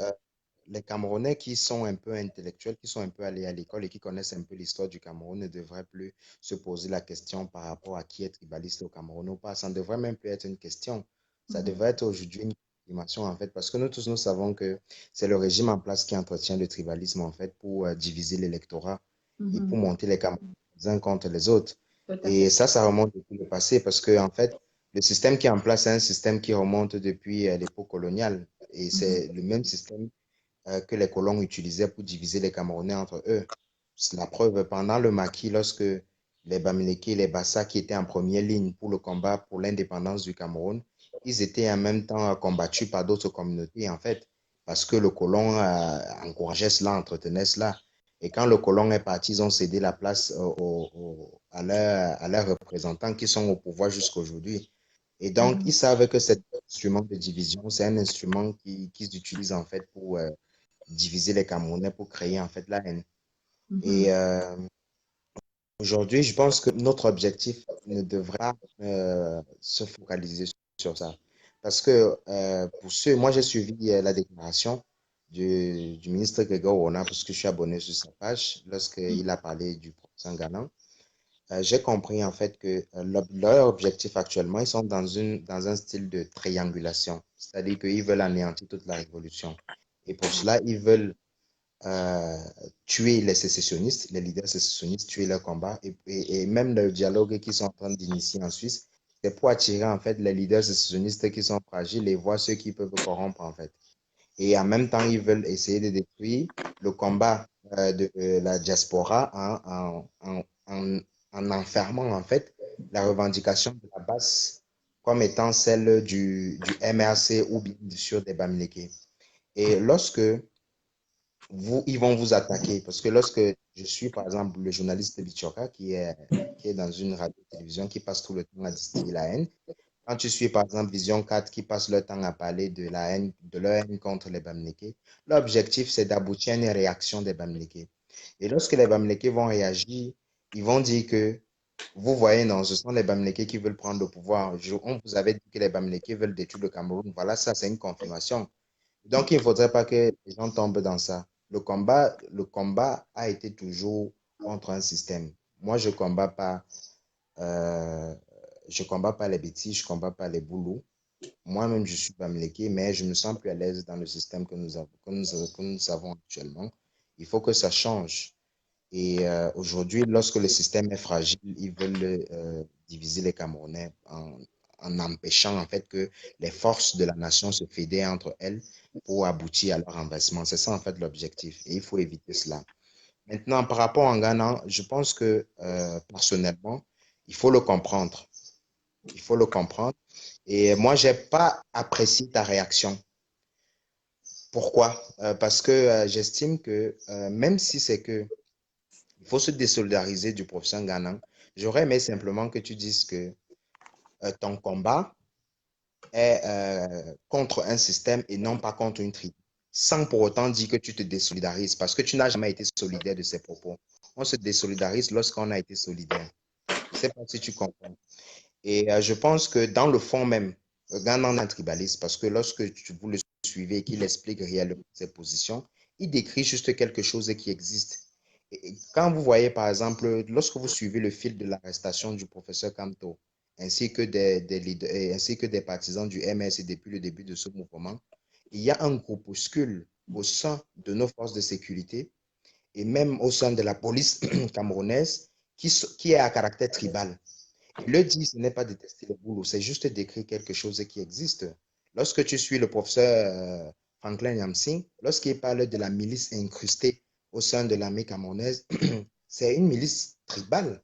les Camerounais qui sont un peu intellectuels, qui sont un peu allés à l'école et qui connaissent un peu l'histoire du Cameroun ne devraient plus se poser la question par rapport à qui est tribaliste au Cameroun ou pas. Ça ne devrait même plus être une question. Ça devrait être aujourd'hui une confirmation, en fait, parce que nous tous, nous savons que c'est le régime en place qui entretient le tribalisme, en fait, pour diviser l'électorat et pour monter les Camerounais les uns contre les autres. Tout à Et fait. ça remonte depuis le passé parce que, en fait, le système qui est en place, c'est un système qui remonte depuis l'époque coloniale. Et c'est le même système que les colons utilisaient pour diviser les Camerounais entre eux. C'est la preuve, pendant le maquis, lorsque les Bamileke et les Bassa, qui étaient en première ligne pour le combat pour l'indépendance du Cameroun, ils étaient en même temps combattus par d'autres communautés, en fait, parce que le colon encourageait cela, entretenait cela. Et quand le colon est parti, ils ont cédé la place à leurs représentants qui sont au pouvoir jusqu'à aujourd'hui. Et donc, ils savent que cet instrument de division, c'est un instrument qu'ils utilisent en fait pour diviser les Camerounais, pour créer en fait la haine. Et aujourd'hui, je pense que notre objectif ne devra se focaliser sur ça. Parce que pour ceux, moi j'ai suivi la déclaration du ministre Grégoire Rona, parce que je suis abonné sur sa page, lorsqu'il a parlé du procès Ghana. J'ai compris en fait que leur objectif actuellement, ils sont dans un style de triangulation, c'est-à-dire qu'ils veulent anéantir toute la révolution. Et pour cela, ils veulent tuer les sécessionnistes, les leaders sécessionnistes, tuer leur combat. Et même le dialogue qu'ils sont en train d'initier en Suisse, c'est pour attirer en fait les leaders sécessionnistes qui sont fragiles et voir ceux qui peuvent corrompre en fait. Et en même temps, ils veulent essayer de détruire le combat de la diaspora en enfermant en fait la revendication de la base comme étant celle du MRC ou bien sur des Bamileke. Et lorsque ils vont vous attaquer, parce que lorsque je suis, par exemple, le journaliste de Bichoka qui est dans une radio-télévision qui passe tout le temps à distiller la haine, quand tu suis, par exemple, Vision 4 qui passe leur temps à parler de la haine, de leur haine contre les Bamileke, l'objectif, c'est d'aboutir à une réaction des Bamileke. Et lorsque les Bamileke vont réagir, ils vont dire que, vous voyez, non, ce sont les Bamileke qui veulent prendre le pouvoir. On vous avait dit que les Bamileke veulent détruire le Cameroun. Voilà, ça, c'est une confirmation. Donc, il ne faudrait pas que les gens tombent dans ça. Le combat a été toujours contre un système. Moi, euh, je combats pas les bêtises, je combats pas les boulots. Moi-même, je suis Bamileke, mais je me sens plus à l'aise dans le système que nous avons actuellement. Il faut que ça change. Et aujourd'hui, lorsque le système est fragile, ils veulent diviser les Camerounais en empêchant en fait que les forces de la nation se fédèrent entre elles pour aboutir à leur renversement. C'est ça en fait l'objectif et il faut éviter cela. Maintenant, par rapport à Ghana, je pense que personnellement, il faut le comprendre. Il faut le comprendre. Et moi, j'ai pas apprécié ta réaction. Pourquoi? Parce que j'estime que même si c'est que il faut se désolidariser du professeur Ghana, j'aurais aimé simplement que tu dises que ton combat est contre un système et non pas contre une tribu, sans pour autant dire que tu te désolidarises, parce que tu n'as jamais été solidaire de ces propos. On se désolidarise lorsqu'on a été solidaire. Je ne sais pas si tu comprends. Et je pense que dans le fond même, Ghana est un tribaliste, parce que lorsque vous le suivez et qu'il explique réellement ses positions, il décrit juste quelque chose qui existe. Et quand vous voyez, par exemple, lorsque vous suivez le fil de l'arrestation du professeur Kamto, ainsi que des partisans du MS depuis le début de ce mouvement, il y a un groupuscule au sein de nos forces de sécurité et même au sein de la police camerounaise qui est à caractère tribal. Et le dit, ce n'est pas détester le boulot, c'est juste décrire quelque chose qui existe. Lorsque tu suis le professeur Franklin Yamsing, lorsqu'il parle de la milice incrustée au sein de l'armée camerounaise, c'est une milice tribale.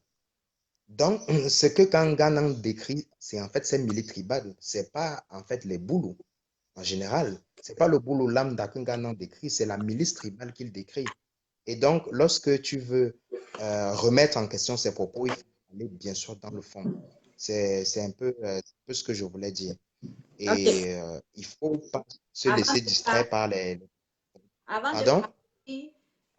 Donc, ce que Kanganan décrit, c'est en fait cette milice tribale. Ce n'est pas en fait les boulous en général. Ce n'est pas le boulot lambda que Kanganan décrit, c'est la milice tribale qu'il décrit. Et donc, lorsque tu veux remettre en question ces propos, il faut aller bien sûr dans le fond. C'est un un peu ce que je voulais dire. OK. Et il ne faut pas se Avant laisser de distraire partir, par les... avant de Pardon? partir,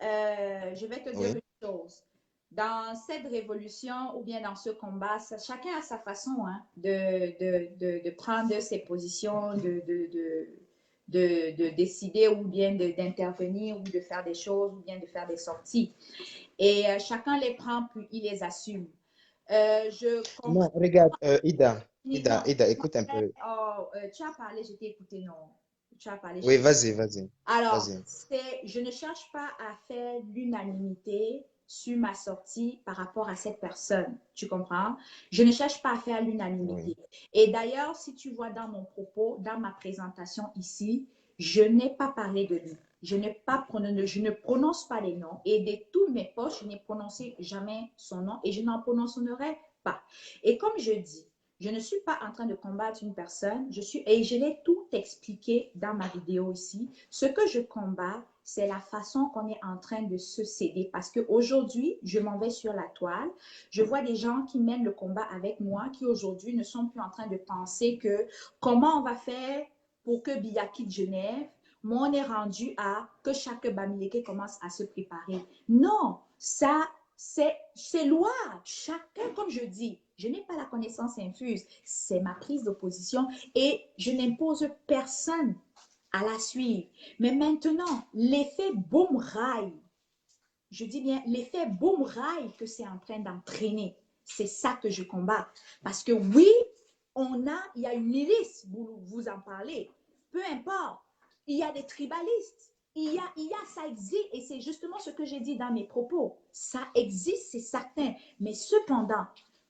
je vais te dire Oui. une chose. Dans cette révolution ou bien dans ce combat, chacun a sa façon hein, de prendre ses positions, de décider ou bien d'intervenir ou de faire des choses ou bien de faire des sorties. Et chacun les prend puis il les assume. Je comprends Non, regarde, uniquement. Ida, écoute un peu. Oh, tu as parlé, je t'ai écouté, non. Tu as parlé, Oui, j'ai. vas-y, Alors, vas-y. je ne cherche pas à faire l'unanimité sur ma sortie par rapport à cette personne. Tu comprends? Je ne cherche pas à faire Oui, l'unanimité. Et d'ailleurs, si tu vois dans mon propos, dans ma présentation ici, je n'ai pas parlé de lui. Je ne prononce pas les noms. Et de tous mes poches, je n'ai prononcé jamais son nom et je n'en prononcerai pas. Et comme je dis, je ne suis pas en train de combattre une personne, et je l'ai tout expliqué dans ma vidéo ici. Ce que je combats, c'est la façon qu'on est en train de se céder. Parce qu'aujourd'hui, je m'en vais sur la toile. Je vois des gens qui mènent le combat avec moi, qui aujourd'hui ne sont plus en train de penser que comment on va faire pour que Biya quitte Genève. Moi, on est rendu à que chaque Bamileke commence à se préparer. Non, ça, c'est loi. Chacun, comme je dis, je n'ai pas la connaissance infuse. C'est ma prise de position et je n'impose personne à la suivre. Mais maintenant, l'effet boomerang, je dis bien l'effet boomerang que c'est en train d'entraîner, c'est ça que je combats. Parce que oui, il y a une milice, vous en parlez, peu importe. Il y a des tribalistes. Ça existe, et c'est justement ce que j'ai dit dans mes propos. Ça existe, c'est certain. Mais cependant,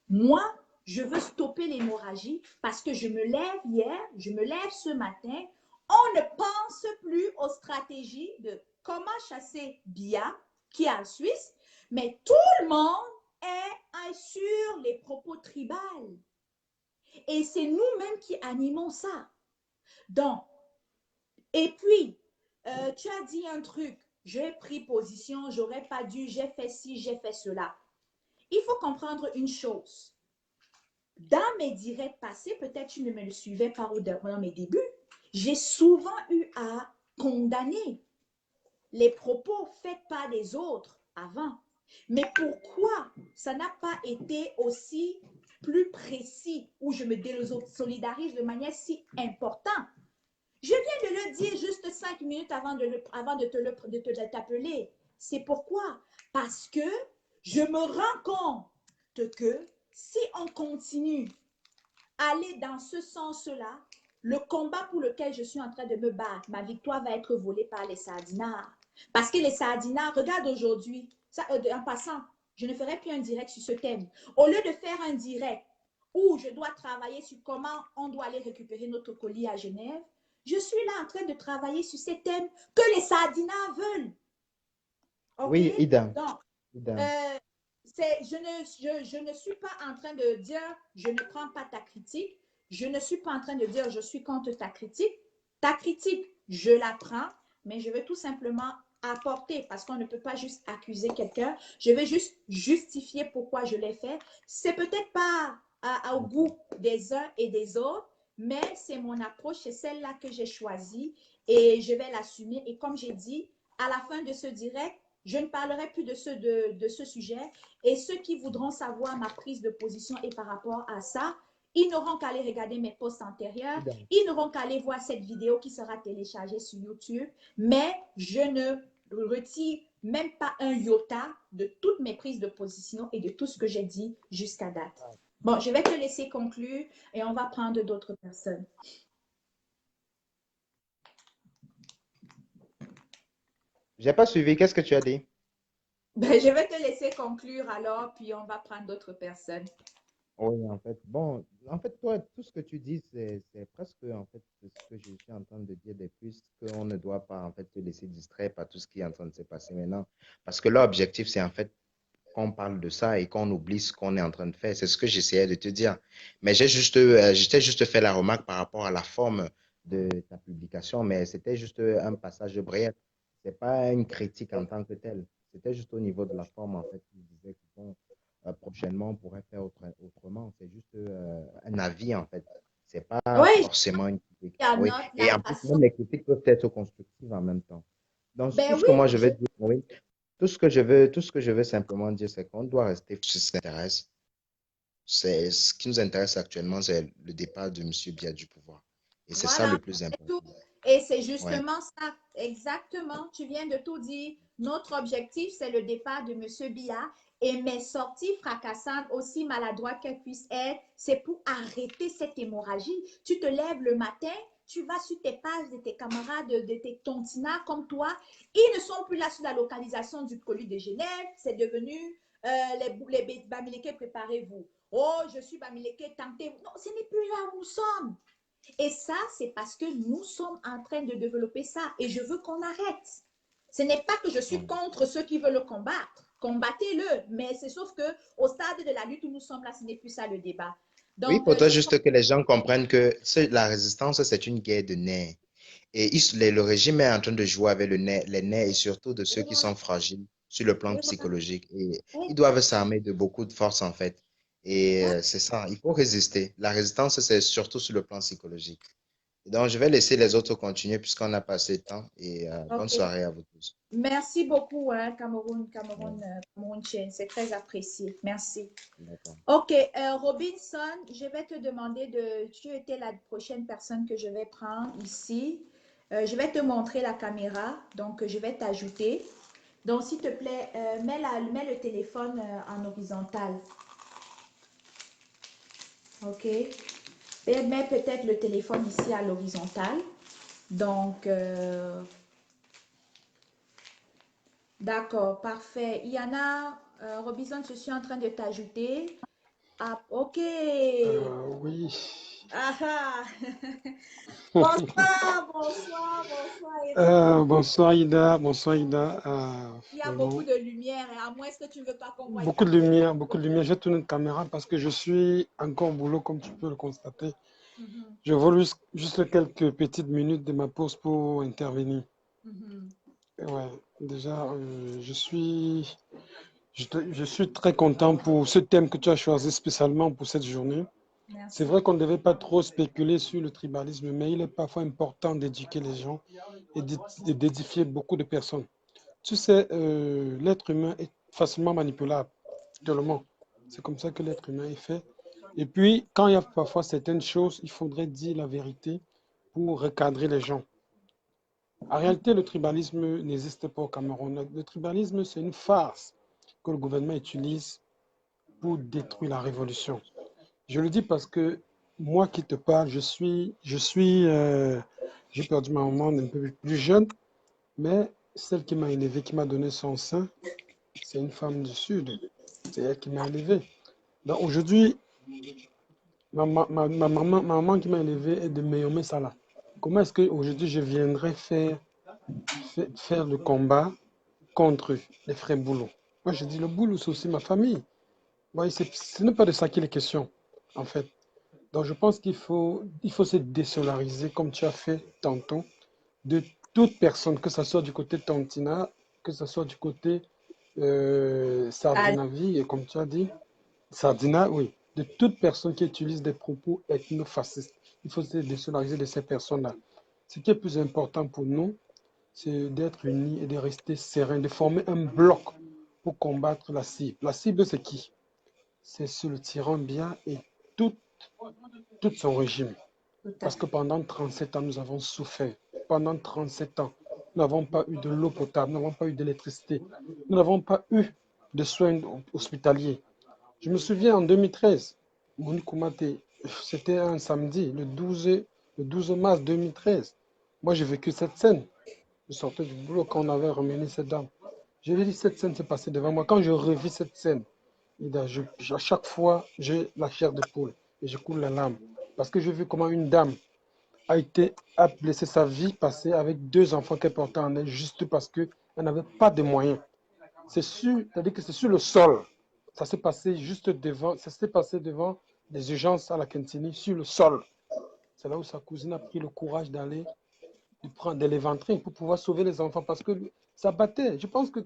moi, je veux stopper l'hémorragie parce que je me lève hier, je me lève ce matin. On ne pense plus aux stratégies de comment chasser Bia, qui est en Suisse, mais tout le monde est sur les propos tribales. Et c'est nous-mêmes qui animons ça. Donc, et puis, tu as dit un truc, j'ai pris position, j'aurais pas dû, j'ai fait ci, j'ai fait cela. Il faut comprendre une chose. Dans mes directs passés, peut-être tu ne me le suivais pas dans mes débuts, j'ai souvent eu à condamner les propos faits par les autres avant. Mais pourquoi ça n'a pas été aussi plus précis où je me désolidarise de manière si importante? Je viens de le dire juste 5 minutes avant de t'appeler. C'est pourquoi? Parce que je me rends compte que si on continue à aller dans ce sens-là, le combat pour lequel je suis en train de me battre, ma victoire va être volée par les sardinards. Parce que les sardinards, regarde aujourd'hui, en passant, je ne ferai plus un direct sur ce thème. Au lieu de faire un direct où je dois travailler sur comment on doit aller récupérer notre colis à Genève, je suis là en train de travailler sur ces thèmes que les sardinards veulent. OK? Oui, Ida. Donc, Ida. je ne suis pas en train de dire je ne prends pas ta critique. Je ne suis pas en train de dire je suis contre ta critique. Ta critique, je la prends, mais je veux tout simplement apporter parce qu'on ne peut pas juste accuser quelqu'un. Je vais juste justifier pourquoi je l'ai fait. C'est peut-être pas au goût des uns et des autres, mais c'est mon approche, c'est celle-là que j'ai choisie et je vais l'assumer. Et comme j'ai dit, à la fin de ce direct, je ne parlerai plus de ce sujet. Et ceux qui voudront savoir ma prise de position et par rapport à ça, ils n'auront qu'à aller regarder mes posts antérieurs. Ida. Ils n'auront qu'à aller voir cette vidéo qui sera téléchargée sur YouTube. Mais je ne retire même pas un iota de toutes mes prises de position et de tout ce que j'ai dit jusqu'à date. Bon, je vais te laisser conclure et on va prendre d'autres personnes. J'ai pas suivi. Qu'est-ce que tu as dit? Ben, je vais te laisser conclure alors, puis on va prendre d'autres personnes. Oui, en fait, bon, en fait, toi, tout ce que tu dis, c'est presque, en fait, ce que je suis en train de dire de plus, qu'on ne doit pas, en fait, se laisser distraire par tout ce qui est en train de se passer maintenant. Parce que l'objectif, c'est, en fait, qu'on parle de ça et qu'on oublie ce qu'on est en train de faire. C'est ce que j'essayais de te dire. Mais j'étais juste fait la remarque par rapport à la forme de ta publication, mais c'était juste un passage bref. C'est pas une critique en tant que telle. C'était juste au niveau de la forme, en fait. Je disais que bon, prochainement, on pourrait faire autrement. C'est juste un avis, en fait. C'est pas Oui, forcément une critique. il y a Oui. la Et en plus, façon. même les critiques peuvent être constructives en même temps. Donc, tout Ben ce que oui, moi je vais dire, oui, tout ce que je veux simplement dire, c'est qu'on doit rester sur ce qui nous intéresse. C'est ce qui nous intéresse actuellement, c'est le départ de M. Biya du pouvoir. Et c'est ça voilà, le plus c'est tout. important. Et c'est Ouais. justement ça, exactement. Tu viens de tout dire. Notre objectif, c'est le départ de M. Biya. Et mes sorties fracassantes, aussi maladroites qu'elles puissent être, c'est pour arrêter cette hémorragie. Tu te lèves le matin, tu vas sur tes pages de tes camarades, de tes tontinards comme toi. Ils ne sont plus là sur la localisation du colis de Genève. C'est devenu les Bamileke, préparez-vous. Oh, je suis Bamileke, tentez-vous. Non, ce n'est plus là où nous sommes. Et ça, c'est parce que nous sommes en train de développer ça et je veux qu'on arrête. Ce n'est pas que je suis contre ceux qui veulent le combattre. Combattez-le, mais c'est sauf que au stade de la lutte où nous sommes là, ce n'est plus ça le débat. Oui, Donc, il faudrait juste que les gens comprennent que la résistance, c'est une guerre de nerfs. Et le régime est en train de jouer avec les nerfs et surtout de ceux qui sont fragiles sur le plan psychologique. Et ils doivent s'armer de beaucoup de force, en fait. Et c'est ça, il faut résister. La résistance, c'est surtout sur le plan psychologique. Et donc, je vais laisser les autres continuer puisqu'on a passé le temps. Et bonne ok. soirée à vous tous. Merci beaucoup, hein, Cameroun, Ouais, Chain. C'est très apprécié. Merci. d'accord. Ok, Robinson, je vais te demander tu étais la prochaine personne que je vais prendre ici. Je vais te montrer la caméra, donc je vais t'ajouter. Donc, s'il te plaît, mets le téléphone en horizontal. OK? Et mets peut-être le téléphone ici à l'horizontale. Donc, D'accord, parfait. Yana, Robinson, je suis en train de t'ajouter. Ah, ok. Oui. Ah, ah. Bonsoir, bonsoir, bonsoir, Edouard. Bonsoir Ida. Il y a beaucoup Vraiment, de lumière, hein, à moins que tu ne veux pas qu'on voie beaucoup ta de tête. lumière, beaucoup de lumière. J'ai tourné une caméra parce que je suis encore au boulot, comme tu peux le constater. Mhm, Je vole juste quelques petites minutes de ma pause pour intervenir. mhm. Et ouais, déjà, je suis très content pour ce thème que tu as choisi spécialement pour cette journée. C'est Merci. vrai qu'on ne devait pas trop spéculer sur le tribalisme, mais il est parfois important d'éduquer les gens et d'édifier beaucoup de personnes. Tu sais, l'être humain est facilement manipulable, tellement. C'est comme ça que l'être humain est fait. Et puis, quand il y a parfois certaines choses, il faudrait dire la vérité pour recadrer les gens. En réalité, le tribalisme n'existe pas au Cameroun. Le tribalisme, c'est une farce que le gouvernement utilise pour détruire la révolution. Je le dis parce que moi qui te parle, j'ai perdu ma maman un peu plus jeune, mais celle qui m'a élevé, qui m'a donné son sein, c'est une femme du Sud. C'est elle qui m'a élevé. Donc aujourd'hui, ma maman qui m'a élevé est de Meyomé Sala. Comment est-ce qu'aujourd'hui je viendrais faire le combat contre les frères Boulot? Moi je dis le Boulot c'est aussi ma famille. Ouais, ce n'est pas de ça qu'il est question, en fait. Donc je pense qu'il faut se désolariser comme tu as fait tantôt de toute personne, que ce soit du côté Tantina, que ce soit du côté Ah, Sardinavi, et comme tu as dit, Sardina, oui, de toute personne qui utilise des propos ethnofascistes. Il faut se désolidariser de ces personnes-là. Ce qui est plus important pour nous, c'est d'être unis et de rester sereins, de former un bloc pour combattre la cible. La cible, c'est qui? C'est sur le tyran bien et tout, tout son régime. tout à Parce que fait. pendant 37 ans, nous avons souffert. Pendant 37 ans, nous n'avons pas eu de l'eau potable, nous n'avons pas eu d'électricité, nous n'avons pas eu de soins hospitaliers. Je me souviens en 2013, Monique Koumaté, c'était un samedi, le 12 mars 2013. Moi, j'ai vécu cette scène. Je sortais du boulot quand on avait ramené cette dame. Je lui ai dit, cette scène s'est passée devant moi. Quand je revis cette scène, à chaque fois, j'ai la chair de poule et je coule la larme. Parce que j'ai vu comment une dame a laissé sa vie passer avec deux enfants qu'elle portait en elle juste parce qu'elle n'avait pas de moyens. C'est-à-dire que c'est sur le sol. Ça s'est passé juste devant, ça s'est passé devant les urgences à la Kentini, sur le sol. C'est là où sa cousine a pris le courage de l'éventrer pour pouvoir sauver les enfants parce que ça battait. Je pense que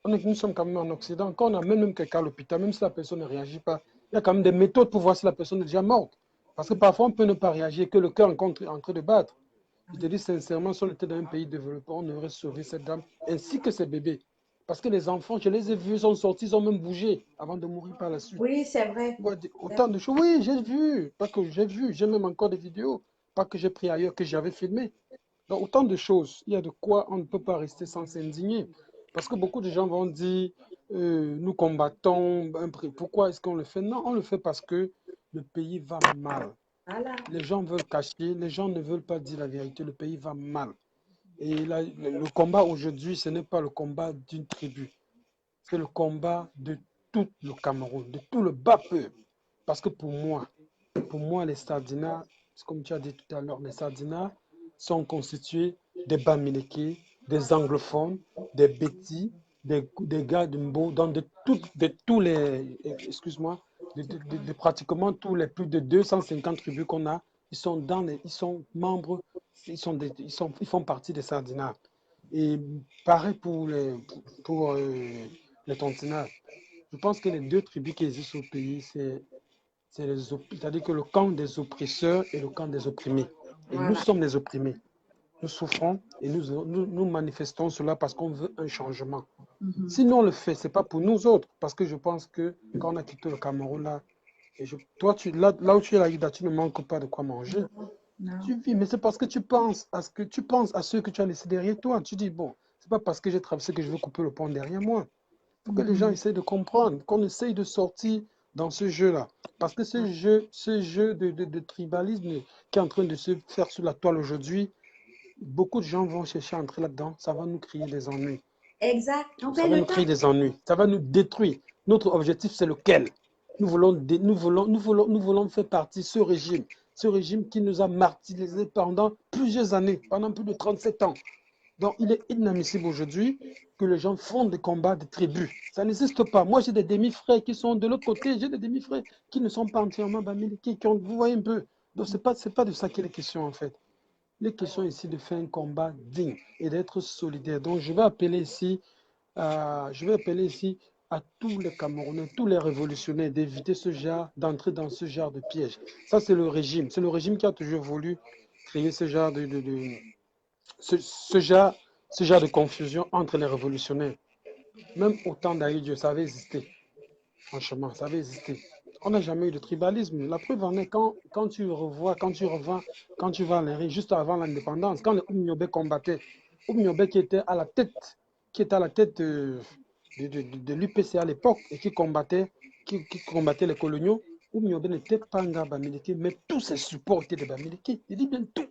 nous sommes quand même en Occident, quand on a même quelqu'un à l'hôpital, même si la personne ne réagit pas, il y a quand même des méthodes pour voir si la personne est déjà morte. Parce que parfois, on peut ne pas réagir, que le cœur est en train de battre. Je te dis sincèrement, si on était dans un pays développé, on aurait sauvé cette dame ainsi que ses bébés. Parce que les enfants, je les ai vus, ils sont sortis, ils ont même bougé avant de mourir par la suite. Oui, c'est vrai. Autant de choses. Oui, j'ai vu. Pas que j'ai vu, j'ai même encore des vidéos. Pas que j'ai pris ailleurs, que j'avais filmé. Donc, autant de choses. Il y a de quoi on ne peut pas rester sans s'indigner. Parce que beaucoup de gens vont dire, nous combattons. Pourquoi est-ce qu'on le fait? Non, on le fait parce que le pays va mal. Voilà. Les gens veulent cacher, les gens ne veulent pas dire la vérité, le pays va mal. Et là, le combat aujourd'hui, ce n'est pas le combat d'une tribu, c'est le combat de tout le Cameroun, de tout le bas peuple. Parce que pour moi, les Sardinas, comme tu as dit tout à l'heure, les Sardinas sont constitués des Bamileke, des anglophones, des Bétis, des gars de Mbo, donc de tous les, excuse-moi, de pratiquement tous les plus de 250 tribus qu'on a, ils sont membres, ils font partie des Sardinas. Et pareil pour les Tontinales. Je pense que les deux tribus qui existent au pays, c'est-à-dire que le camp des oppresseurs et le camp des opprimés. Et nous Voilà. sommes les opprimés. Nous souffrons et nous manifestons cela parce qu'on veut un changement. Mhm. Sinon, on le fait, ce n'est pas pour nous autres. Parce que je pense que quand on a quitté le Cameroun, là, toi, là où tu es là, Ida, tu ne manques pas de quoi manger. Non. Tu vis, mais c'est parce que tu penses à ceux que tu as laissés derrière toi. Tu dis, bon, c'est pas parce que j'ai traversé que je veux couper le pont derrière moi. Il faut que les gens Mhm. essayent de comprendre, qu'on essaye de sortir dans ce jeu-là. Parce que ce jeu de tribalisme qui est en train de se faire sur la toile aujourd'hui, beaucoup de gens vont chercher à entrer là-dedans. Ça va nous créer des ennuis. Exact. On Ça perd va le nous temps. créer des ennuis. Ça va nous détruire. Notre objectif, c'est lequel? Nous voulons faire partie de ce régime qui nous a martyrisés pendant plusieurs années, pendant plus de 37 ans. Donc, il est inadmissible aujourd'hui que les gens font des combats de tribus. Ça n'existe pas. Moi, j'ai des demi-frères qui sont de l'autre côté. J'ai des demi-frères qui ne sont pas entièrement bamileke, vous voyez un peu. Donc, ce n'est pas de ça qu'il est question, en fait. Il est question ici de faire un combat digne et d'être solidaire. Donc, je vais appeler ici à tous les Camerounais, tous les révolutionnaires d'éviter d'entrer dans ce genre de piège. Ça, c'est le régime. C'est le régime qui a toujours voulu créer ce genre ce genre de confusion entre les révolutionnaires. Même au temps d'Aïdjo, ça avait existé. Franchement, ça avait existé. On n'a jamais eu de tribalisme. La preuve en est quand tu vas à l'Airi, juste avant l'indépendance, quand les Oumniobé combattaient, Oumniobé qui était à la tête, de l'UPC à l'époque et qui combattait les coloniaux, Oumniobé n'était pas un gars bamileke, mais tous ses supports étaient des bamileke. Il dit bien tout.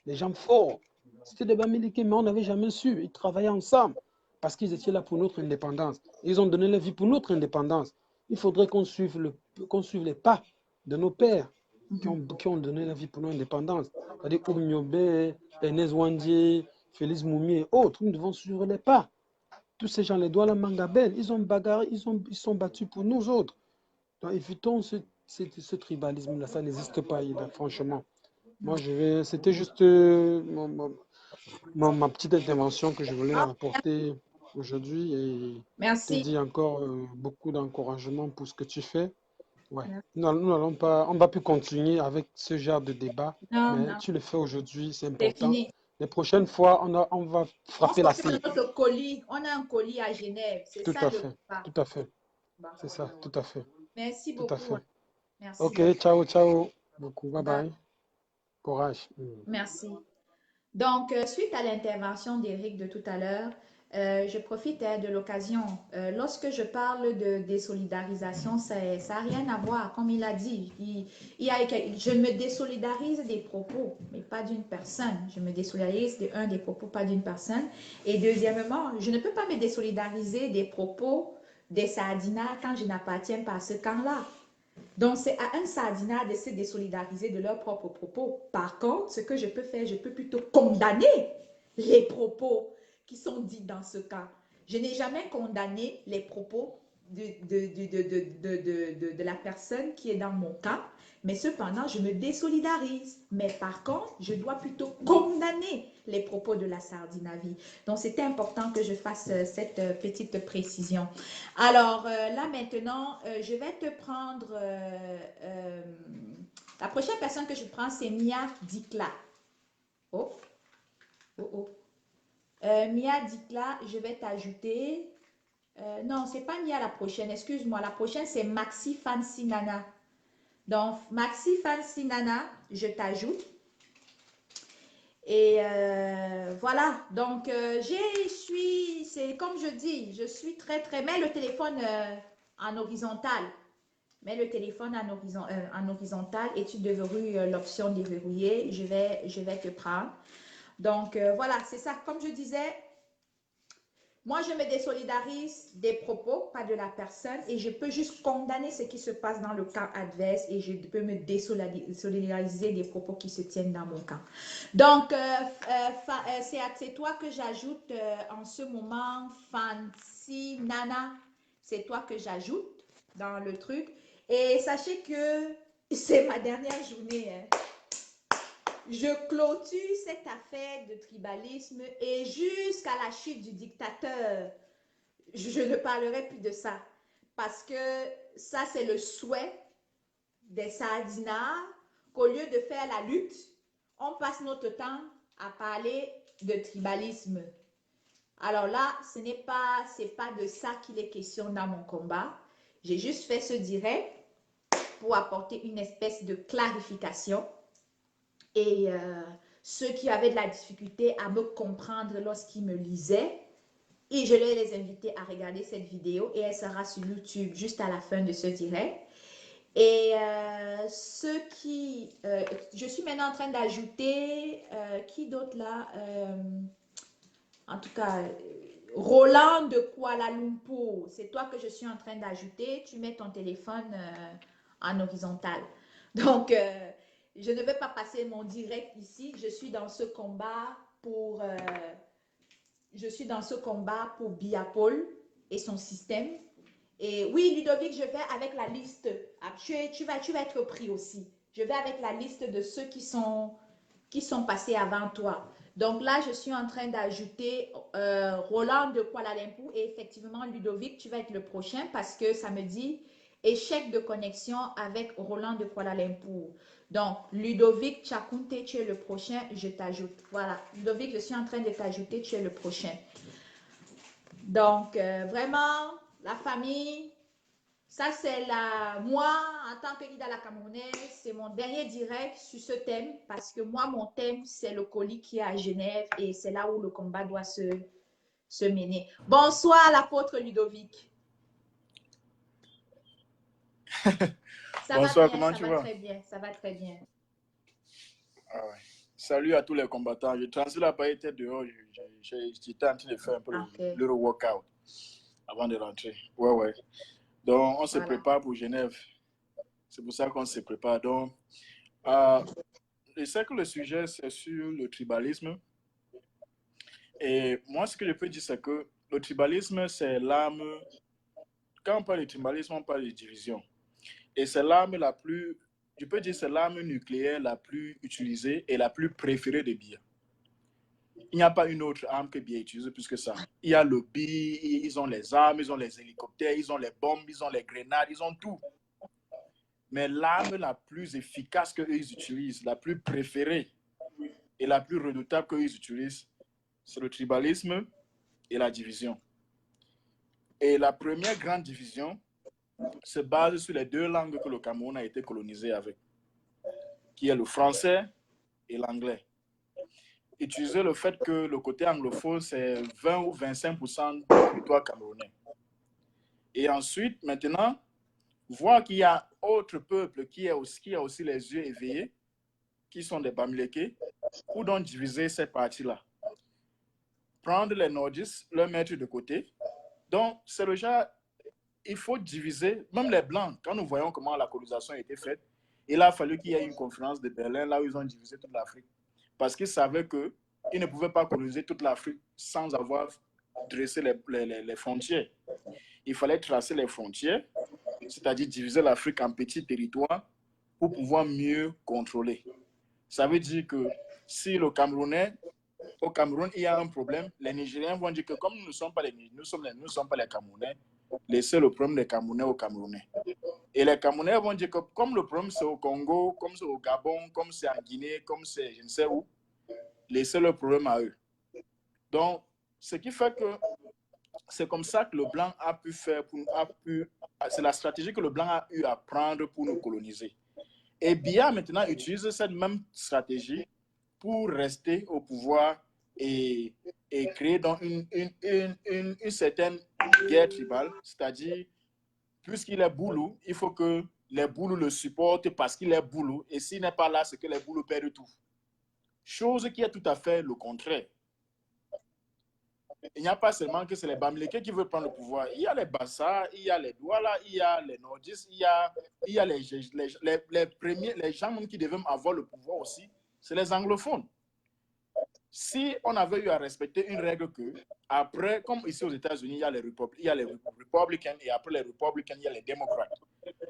Les gens forts, c'était des bamileke, mais on n'avait jamais su. Ils travaillaient ensemble parce qu'ils étaient là pour notre indépendance. Ils ont donné leur vie pour notre indépendance. Il faudrait qu'on suive les pas de nos pères qui ont donné la vie pour notre indépendance. C'est-à-dire Oumniobé, Ernest Ouandié, Félix Moumi et autres. Nous devons suivre les pas. Tous ces gens, les Douala Mangabel, ils ont bagarré, ils sont battus pour nous autres. Donc évitons ce tribalisme-là, ça n'existe pas, franchement. Moi, c'était juste ma petite intervention que je voulais Ah, apporter aujourd'hui et te merci. dire encore beaucoup d'encouragement pour ce que tu fais. Ouais. Merci. Nous n'allons pas, on va plus continuer avec ce genre de débat, Non, mais non, tu le fais aujourd'hui, c'est c'est important. fini. Les prochaines fois, on va On frapper la s'occupe de cible. notre colis. On a un colis à Genève. C'est Tout ça à le fait, combat. tout à fait. Bon. C'est ça, tout à fait, Merci tout à beaucoup. fait. Merci Ok, beaucoup. ciao, ciao. Beaucoup, bye Bye. bye. Courage. Merci. Donc, suite à l'intervention d'Éric de tout à l'heure, je profite de l'occasion. Lorsque je parle de désolidarisation, ça n'a rien à voir. Comme il a dit, je me désolidarise des propos, mais pas d'une personne. Je me désolidarise d'un des propos, pas d'une personne. Et deuxièmement, je ne peux pas me désolidariser des propos des Sardinats quand je n'appartiens pas à ce camp-là. Donc, c'est à un Sardinat de se désolidariser de leurs propres propos. Par contre, ce que je peux faire, je peux plutôt condamner les propos qui sont dits dans ce cas. Je n'ai jamais condamné les propos de la personne qui est dans mon cas, mais cependant, je me désolidarise. Mais par contre, je dois plutôt condamner les propos de la Sardinavie. Donc, c'était important que je fasse cette petite précision. Alors, là maintenant, je vais te prendre... la prochaine personne que je prends, c'est Mia Dikla. Oh, oh, oh. Mia Dikla, je vais t'ajouter... non, c'est pas Mia la prochaine, excuse-moi. La prochaine, c'est Maxi Fancy Nana. Donc, Maxi Fancy Nana, je t'ajoute. Et voilà, donc c'est comme je dis, je suis très, très... Mets le téléphone en horizontal. Mets le téléphone en horizontal et tu déverrouilles l'option déverrouiller. Je vais te prendre. Donc, voilà, c'est ça. Comme je disais, moi, je me désolidarise des propos, pas de la personne, et je peux juste condamner ce qui se passe dans le camp adverse et je peux me désolidariser des propos qui se tiennent dans mon camp. Donc, c'est toi que j'ajoute en ce moment, Fancy Nana, c'est toi que j'ajoute dans le truc. Et sachez que c'est ma dernière journée. Hein. Je clôture cette affaire de tribalisme et jusqu'à la chute du dictateur, je ne parlerai plus de ça. Parce que ça, c'est le souhait des Sardinards qu'au lieu de faire la lutte, on passe notre temps à parler de tribalisme. Alors là, c'est pas de ça qu'il est question dans mon combat. J'ai juste fait ce direct pour apporter une espèce de clarification. Et ceux qui avaient de la difficulté à me comprendre lorsqu'ils me lisaient, et je vais les inviter à regarder cette vidéo et elle sera sur YouTube juste à la fin de ce direct. Et je suis maintenant en train d'ajouter, qui d'autre là? En tout cas, Roland de Kuala Lumpur, c'est toi que je suis en train d'ajouter. Tu mets ton téléphone en horizontal. Donc, je ne vais pas passer mon direct ici. Je suis dans ce combat pour, Biapol et son système. Et oui, Ludovic, je vais avec la liste. Ah, tu vas être pris aussi. Je vais avec la liste de ceux qui sont passés avant toi. Donc là, je suis en train d'ajouter Roland de Kuala Lumpur et effectivement, Ludovic, tu vas être le prochain parce que ça me dit échec de connexion avec Roland de Kuala Lumpur. Donc, Ludovic Chakunte, tu es le prochain, je t'ajoute. Voilà, Ludovic, je suis en train de t'ajouter, tu es le prochain. Donc, vraiment, la famille, ça, c'est moi, en tant que leader à la Camerounaise, c'est mon dernier direct sur ce thème parce que moi, mon thème, c'est le colis qui est à Genève et c'est là où le combat doit se mener. Bonsoir, l'apôtre Ludovic. Ça Bonsoir, va bien, comment ça tu va vas? très bien, ça va très bien. Ah ouais. Salut à tous les combattants. Je transfère la pailleté dehors. J'étais en train de faire un peu le workout avant de rentrer. Ouais. Donc, on se prépare pour Genève. C'est pour ça qu'on se prépare. Donc, je sais que le sujet, c'est sur le tribalisme. Et moi, ce que je peux dire, c'est que le tribalisme, c'est l'arme. Quand on parle de tribalisme, on parle de division. Et c'est l'arme la plus, je peux dire, c'est l'arme nucléaire la plus utilisée et la plus préférée des Biya. Il n'y a pas une autre arme que Biya utilise plus que ça. Il y a le Bi, ils ont les armes, ils ont les hélicoptères, ils ont les bombes, ils ont les grenades, ils ont tout. Mais l'arme la plus efficace qu'eux utilisent, la plus préférée et la plus redoutable qu'eux utilisent, c'est le tribalisme et la division. Et la première grande division se base sur les deux langues que le Cameroun a été colonisé avec, qui est le français et l'anglais. Utiliser le fait que le côté anglophone, c'est 20 ou 25% du territoire camerounais. Et ensuite, maintenant, voir qu'il y a autre peuple qui a aussi les yeux éveillés, qui sont des Bamileke, pour donc diviser cette partie-là. Prendre les nordistes, leur mettre de côté. Donc, c'est le genre, il faut diviser, même les Blancs, quand nous voyons comment la colonisation a été faite, il a fallu qu'il y ait une conférence de Berlin, là où ils ont divisé toute l'Afrique. Parce qu'ils savaient qu'ils ne pouvaient pas coloniser toute l'Afrique sans avoir dressé les frontières. Il fallait tracer les frontières, c'est-à-dire diviser l'Afrique en petits territoires pour pouvoir mieux contrôler. Ça veut dire que si au Cameroun, il y a un problème, les Nigériens vont dire que comme nous ne sommes pas les Camerounais, laissez le problème des Camerounais aux Camerounais. Et les Camerounais vont dire que comme le problème c'est au Congo, comme c'est au Gabon, comme c'est en Guinée, comme c'est je ne sais où, laissez le problème à eux. Donc, ce qui fait que c'est comme ça que le Blanc a pu faire, c'est la stratégie que le Blanc a eu à prendre pour nous coloniser. Et Biya maintenant utilise cette même stratégie pour rester au pouvoir et créer donc une certaine guerre tribale, c'est-à-dire, puisqu'il est Boulou, il faut que les Boulous le supportent parce qu'il est Boulou, et s'il n'est pas là, c'est que les Boulous perdent tout. Chose qui est tout à fait le contraire. Il n'y a pas seulement que c'est les Bamileke qui veulent prendre le pouvoir. Il y a les Bassa, il y a les Douala, il y a les Nordistes, il y a les gens même qui devaient avoir le pouvoir aussi, c'est les anglophones. Si on avait eu à respecter une règle que, après, comme ici aux États-Unis, il y a les Republicans et après les Republicans, il y a les démocrates.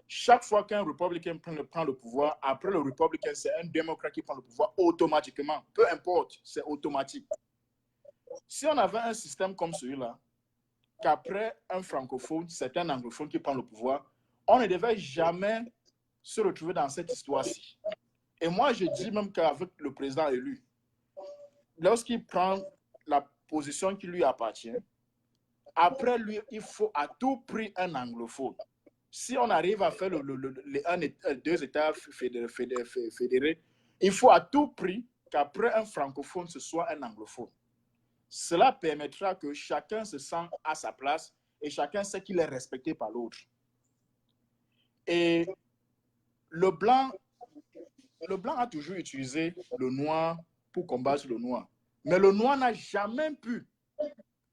Chaque fois qu'un Republican prend le pouvoir, après le Republican, c'est un démocrate qui prend le pouvoir automatiquement. Peu importe, c'est automatique. Si on avait un système comme celui-là, qu'après un francophone, c'est un anglophone qui prend le pouvoir, on ne devait jamais se retrouver dans cette histoire-ci. Et moi, je dis même qu'avec le président élu, lorsqu'il prend la position qui lui appartient, après lui, il faut à tout prix un anglophone. Si on arrive à faire deux États fédérés, il faut à tout prix qu'après un francophone, ce soit un anglophone. Cela permettra que chacun se sente à sa place et chacun sait qu'il est respecté par l'autre. Et le blanc a toujours utilisé le noir pour combattre le noir. Mais le noir n'a jamais pu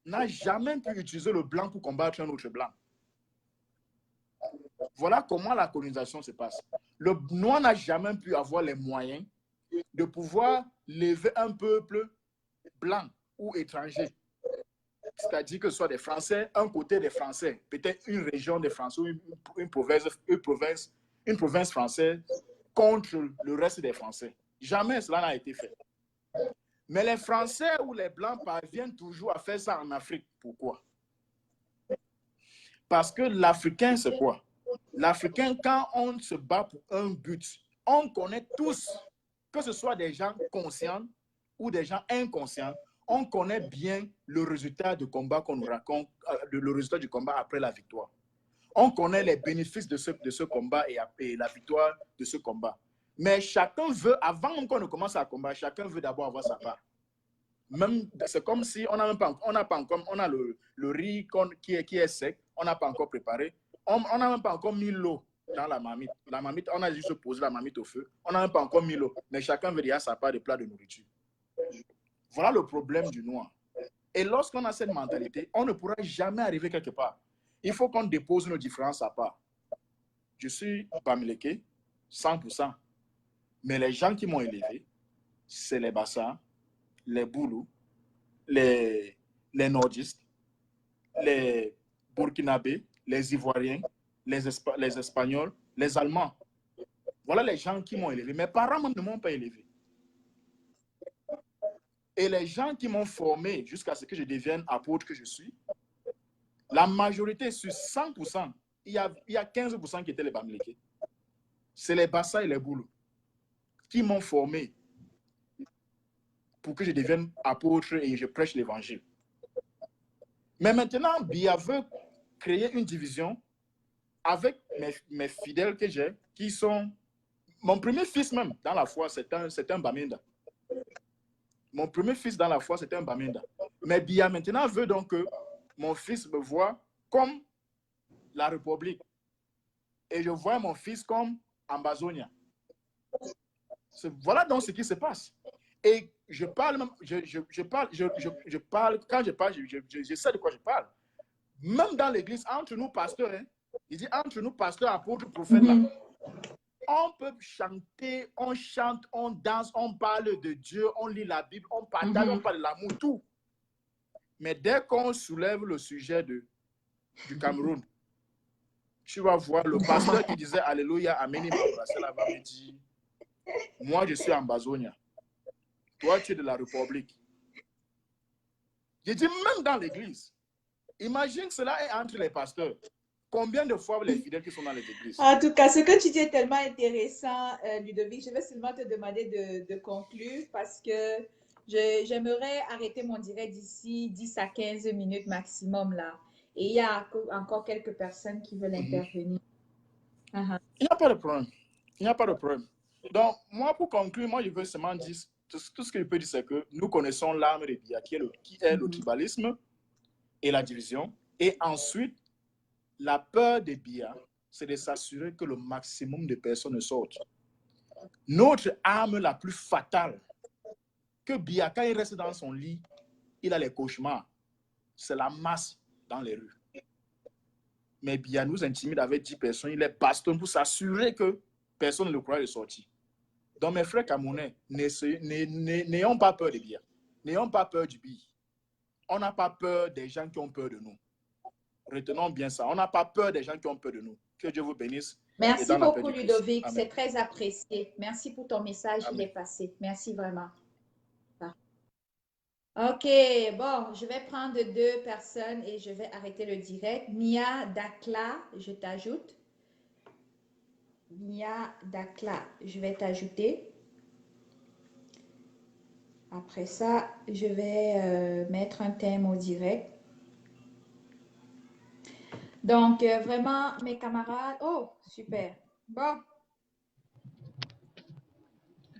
n'a jamais pu utiliser le blanc pour combattre un autre blanc. Voilà comment la colonisation se passe. Le noir n'a jamais pu avoir les moyens de pouvoir lever un peuple blanc ou étranger. C'est-à-dire que ce soit des Français, un côté des Français, peut-être une région des Français, une province française contre le reste des Français. Jamais cela n'a été fait. Mais les Français ou les Blancs parviennent toujours à faire ça en Afrique. Pourquoi? Parce que l'Africain, c'est quoi? L'Africain, quand on se bat pour un but, on connaît tous, que ce soit des gens conscients ou des gens inconscients, on connaît bien le résultat du combat qu'on nous raconte, le résultat du combat après la victoire. On connaît les bénéfices de ce combat et la victoire de ce combat. Mais chacun veut, avant même qu'on ne commence à combattre, chacun veut d'abord avoir sa part. Même, c'est comme si on a le riz qui est sec, on n'a pas encore préparé. On n'a même pas encore mis l'eau dans la marmite. La marmite, on a juste posé la marmite au feu. On n'a même pas encore mis l'eau. Mais chacun veut dire sa part de plat de nourriture. Voilà le problème du noir. Et lorsqu'on a cette mentalité, on ne pourra jamais arriver quelque part. Il faut qu'on dépose nos différences à part. Je suis Bamileke, 100%. Mais les gens qui m'ont élevé, c'est les Bassa, les Boulous, les Nordistes, les Burkinabés, les Ivoiriens, les Espagnols, les Allemands. Voilà les gens qui m'ont élevé. Mes parents même ne m'ont pas élevé. Et les gens qui m'ont formé jusqu'à ce que je devienne apôtre que je suis, la majorité, sur 100%, il y a 15% qui étaient les Bamileke. C'est les Bassa et les Boulous qui m'ont formé pour que je devienne apôtre et je prêche l'évangile. Mais maintenant, Bia veut créer une division avec mes fidèles que j'ai, qui sont... Mon premier fils même dans la foi, c'est un Bamenda. Mon premier fils dans la foi, c'était un Bamenda. Mais Bia maintenant veut donc que mon fils me voit comme la République. Et je vois mon fils comme Ambazonia. Voilà donc ce qui se passe. Et je parle, quand je parle, je sais de quoi je parle. Même dans l'église, entre nous pasteurs, hein, il dit entre nous pasteurs, apôtres, prophètes, là, on peut chanter, on chante, on danse, on parle de Dieu, on lit la Bible, on partage, on parle de l'amour, tout. Mais dès qu'on soulève le sujet du Cameroun, tu vas voir le pasteur qui disait Alléluia, Amen, il m'a embrassé là-bas, me dit, moi je suis Ambazonia. Toi, tu es de la République. Je dis même dans l'église. Imagine cela est entre les pasteurs. Combien de fois les fidèles qui sont dans les églises? En tout cas, ce que tu dis est tellement intéressant, Ludovic. Je vais seulement te demander de conclure parce que j'aimerais arrêter mon direct d'ici 10 à 15 minutes maximum là. Et il y a encore quelques personnes qui veulent intervenir. Il n'y a pas de problème. Il n'y a pas de problème. Donc, moi, pour conclure, moi, je veux seulement dire, tout ce que je peux dire, c'est que nous connaissons l'âme de Bia, qui est le tribalisme et la division. Et ensuite, la peur de Bia, c'est de s'assurer que le maximum de personnes sortent. Notre arme la plus fatale, que Bia, quand il reste dans son lit, il a les cauchemars, c'est la masse dans les rues. Mais Bia nous intimide avec 10 personnes, il est baston pour s'assurer que personne ne le croit de sortir. Donc mes frères camerounais, n'ayons pas peur de Bia. N'ayons pas peur du Bi. On n'a pas peur des gens qui ont peur de nous. Retenons bien ça. On n'a pas peur des gens qui ont peur de nous. Que Dieu vous bénisse. Merci beaucoup, Ludovic. C'est très apprécié. Merci pour ton message. Amen. Il est passé. Merci vraiment. OK. Bon, je vais prendre 2 personnes et je vais arrêter le direct. Mia Dakla, je t'ajoute. Mia Dakla, je vais t'ajouter. Après ça, je vais mettre un thème au direct. Donc, vraiment, mes camarades... Oh, super. Bon.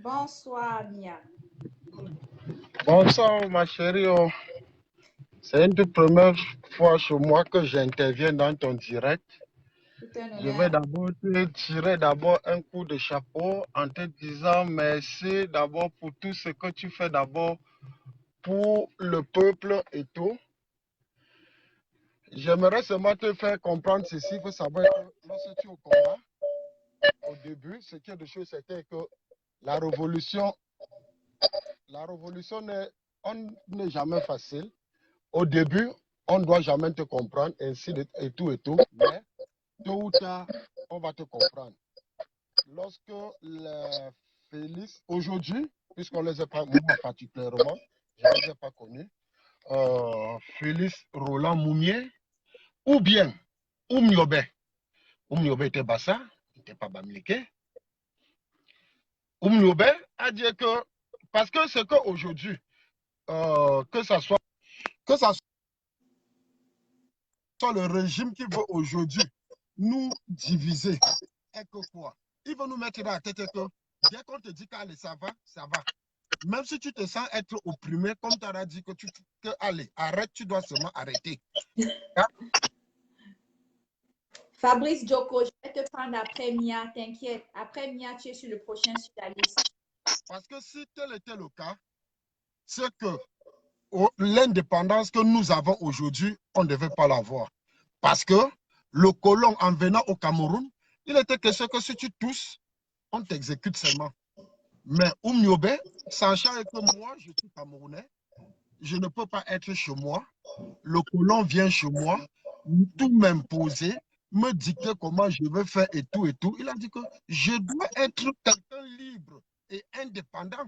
Bonsoir, Mia. Bonsoir, ma chérie. C'est une toute première fois chez moi que j'interviens dans ton direct. Je vais d'abord te tirer un coup de chapeau en te disant merci d'abord pour tout ce que tu fais d'abord pour le peuple et tout. J'aimerais seulement te faire comprendre ceci. Il faut savoir que lorsque tu es au combat, au début, ce qui est de chose, c'était que la révolution on n'est jamais facile. Au début, on ne doit jamais te comprendre, ainsi et tout et tout. Mais tôt ou tard, on va te comprendre. Lorsque les Félix, aujourd'hui, puisqu'on ne les a pas, moi particulièrement, je ne les ai pas connus, Félix Roland Moumier, ou bien Oumniobé. Oumniobé était Bassa, il n'était pas Bamileke. Oumniobé a dit que, parce que c'est qu'aujourd'hui, que ça soit le régime qui veut aujourd'hui nous diviser, et que quoi? Il veut nous mettre dans la tête que dès qu'on te dit qu'allez, ça va, ça va. Même si tu te sens être opprimé, comme tu as dit que allez, arrête, tu dois seulement arrêter. Hein? Fabrice Djoko, je vais te prendre après Mia, t'inquiète. Après Mia, tu es sur le prochain sur la liste. Parce que si tel était le cas, c'est que l'indépendance que nous avons aujourd'hui, on ne devait pas l'avoir. Parce que le colon, en venant au Cameroun, il était question que si tu tousses, on t'exécute seulement. Mais Oumniobé, sachant que moi, je suis Camerounais, je ne peux pas être chez moi. Le colon vient chez moi, tout m'imposer, me dicter comment je veux faire et tout et tout. Il a dit que je dois être quelqu'un libre et indépendant.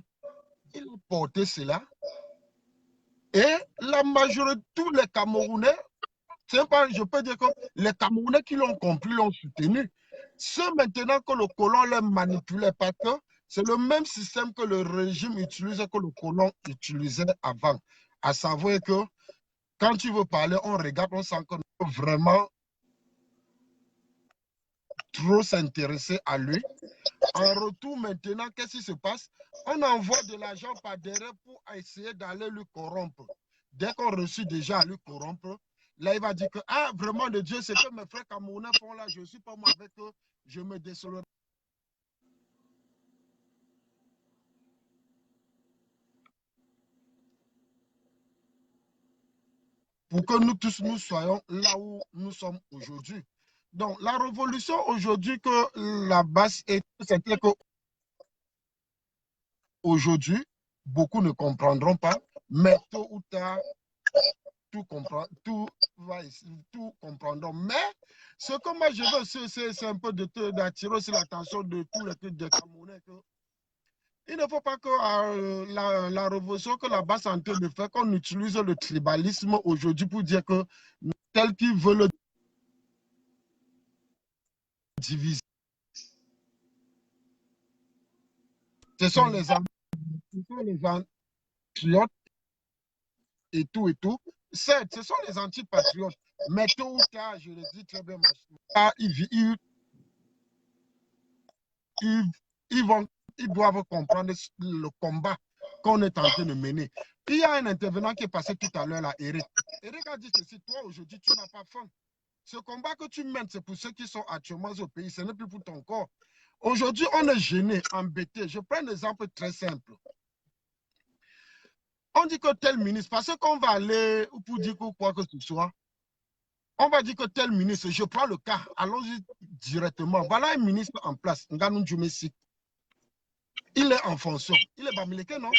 Il a porté cela. Et la majorité, tous les Camerounais, pas, je peux dire que les Camerounais qui l'ont compris l'ont soutenu. C'est maintenant que le colon les manipulait parce que c'est le même système que le régime utilisait, que le colon utilisait avant. À savoir que quand tu veux parler, on regarde, on sent qu'on peut vraiment trop s'intéresser à lui. En retour, maintenant, qu'est-ce qui se passe? On envoie de l'argent par derrière pour essayer d'aller lui corrompre. Dès qu'on réussit déjà à lui corrompre, là, il va dire que, ah, vraiment, de Dieu, c'est que mes frères camerounais font là, je ne suis pas moi avec eux, je me désolerai. Pour que nous tous, nous soyons là où nous sommes aujourd'hui. Donc, la révolution aujourd'hui que la base est, c'était que aujourd'hui, beaucoup ne comprendront pas, mais tôt ou tard, tout comprendront. Mais ce que moi je veux, c'est un peu d'attirer aussi l'attention de tous les Camerounais. Il ne faut pas que la révolution que la base est en train de faire, qu'on utilise le tribalisme aujourd'hui pour dire que tel qu'ils veulent diviser. Ce sont les patriotes et tout et tout. Certes, ce sont les antipatriotes, mais tôt ou tard, je le dis très bien, ils doivent comprendre le combat qu'on est en train de mener. Il y a un intervenant qui est passé tout à l'heure, là, Eric. Eric a dit ceci, toi aujourd'hui, tu n'as pas faim. Ce combat que tu mènes, c'est pour ceux qui sont actuellement au pays, ce n'est plus pour ton corps. Aujourd'hui, on est gêné, embêté. Je prends un exemple très simple. On dit que tel ministre, parce qu'on va aller pour dire quoi que ce soit, on va dire que tel ministre, je prends le cas, allons-y directement. Voilà un ministre en place, Nganou Djoumessi. Il est en fonction. Il est Bamileke, non?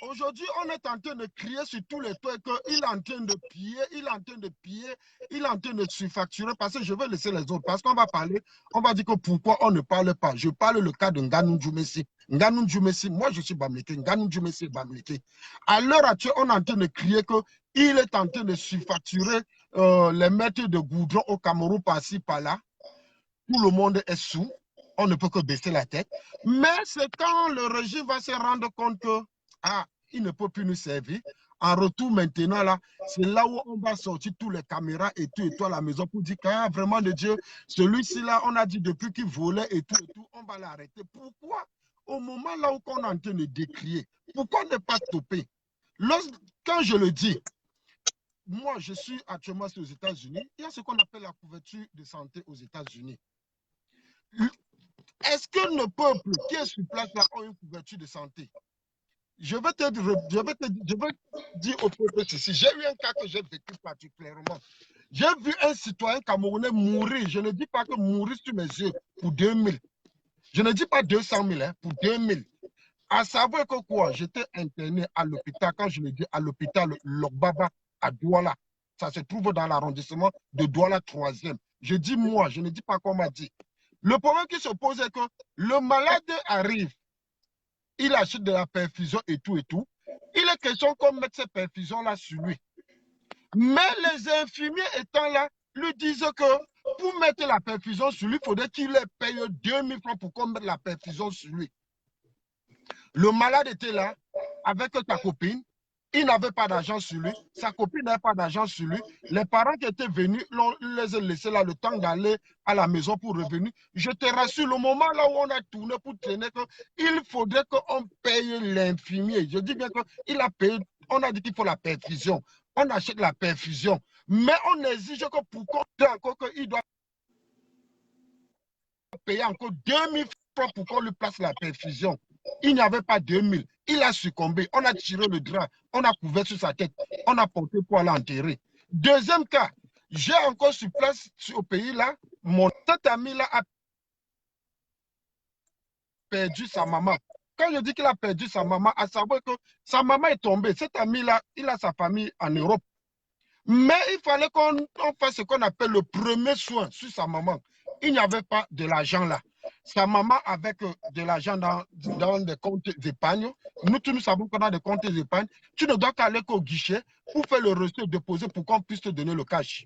Aujourd'hui, on est en train de crier sur tous les toits qu'il est en train de piller, il est en train de piller, il est en train de surfacturer, parce que je vais laisser les autres, parce qu'on va parler, on va dire que pourquoi on ne parle pas. Je parle le cas de Nganou Djoumessi. Nganou Djoumessi, moi je suis Bamileke, Nganou Djoumessi est Bamileke. À l'heure actuelle, on est en train de crier qu'il est en train de surfacturer les mètres de goudron au Cameroun par-ci, par-là. Tout le monde est sous, on ne peut que baisser la tête. Mais c'est quand le régime va se rendre compte que il ne peut plus nous servir. En retour, maintenant, là, c'est là où on va sortir tous les caméras et tout à la maison pour dire qu'il vraiment de Dieu, celui-ci là, on a dit depuis qu'il volait et tout, on va l'arrêter. Pourquoi? Au moment là où on est en train de décrier, pourquoi ne pas stopper? Quand je le dis, moi, je suis actuellement aux États-Unis, il y a ce qu'on appelle la couverture de santé aux États-Unis. Est-ce que le peuple qui est sur place là a une couverture de santé? je veux dire au peuple ceci. J'ai eu un cas que j'ai vécu particulièrement. J'ai vu un citoyen camerounais mourir. Je ne dis pas que mourir sur mes yeux pour 2000. Je ne dis pas 200 000, hein, pour 2000. À savoir que quoi, j'étais interné à l'hôpital, quand je le dis à l'hôpital Lokbaba à Douala. Ça se trouve dans l'arrondissement de Douala 3e. Je dis moi, je ne dis pas qu'on m'a dit. Le problème qui se pose est que le malade arrive, il achète de la perfusion et tout et tout. Il est question qu'on mette ces perfusions-là sur lui. Mais les infirmiers étant là, lui disent que pour mettre la perfusion sur lui, il faudrait qu'il paye 2000 francs pour qu'on mette la perfusion sur lui. Le malade était là avec sa copine. Il n'avait pas d'argent sur lui. Sa copine n'avait pas d'argent sur lui. Les parents qui étaient venus, ils les ont laissés là le temps d'aller à la maison pour revenir. Je te rassure, le moment là où on a tourné pour traîner, il faudrait qu'on paye l'infirmier. Je dis bien qu'il a payé. On a dit qu'il faut la perfusion. On achète la perfusion. Mais on exige que pour qu'on encore qu'il doit payer encore 2000 francs pour qu'on lui place la perfusion. Il n'y avait pas 2000. Il a succombé. On a tiré le drap. On a couvert sur sa tête. On a porté pour aller enterrer. Deuxième cas, j'ai encore sur place au pays là, mon cet ami là a perdu sa maman. Quand je dis qu'il a perdu sa maman, à savoir que sa maman est tombée. Cet ami là, il a sa famille en Europe. Mais il fallait qu'on fasse ce qu'on appelle le premier soin sur sa maman. Il n'y avait pas de l'argent là. Sa maman avec de l'argent dans des comptes d'épargne. Nous, tous nous savons qu'on a des comptes d'épargne. Tu ne dois qu'aller qu'au guichet pour faire le reçu déposé pour qu'on puisse te donner le cash.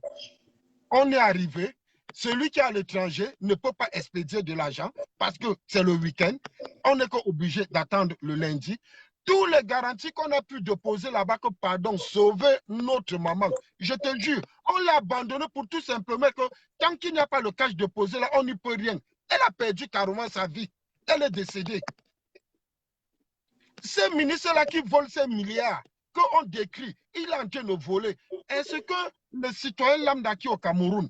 On est arrivé. Celui qui est à l'étranger ne peut pas expédier de l'argent parce que c'est le week-end. On n'est qu'obligé d'attendre le lundi. Tous les garanties qu'on a pu déposer là-bas, que pardon, sauver notre maman. Je te jure, on l'a abandonné pour tout simplement que tant qu'il n'y a pas le cash déposé là, on n'y peut rien. Elle a perdu carrément sa vie. Elle est décédée. Ces ministres-là qui volent ces milliards, qu'on décrit, il est en train de voler. Est-ce que les citoyens lambda qui au Cameroun,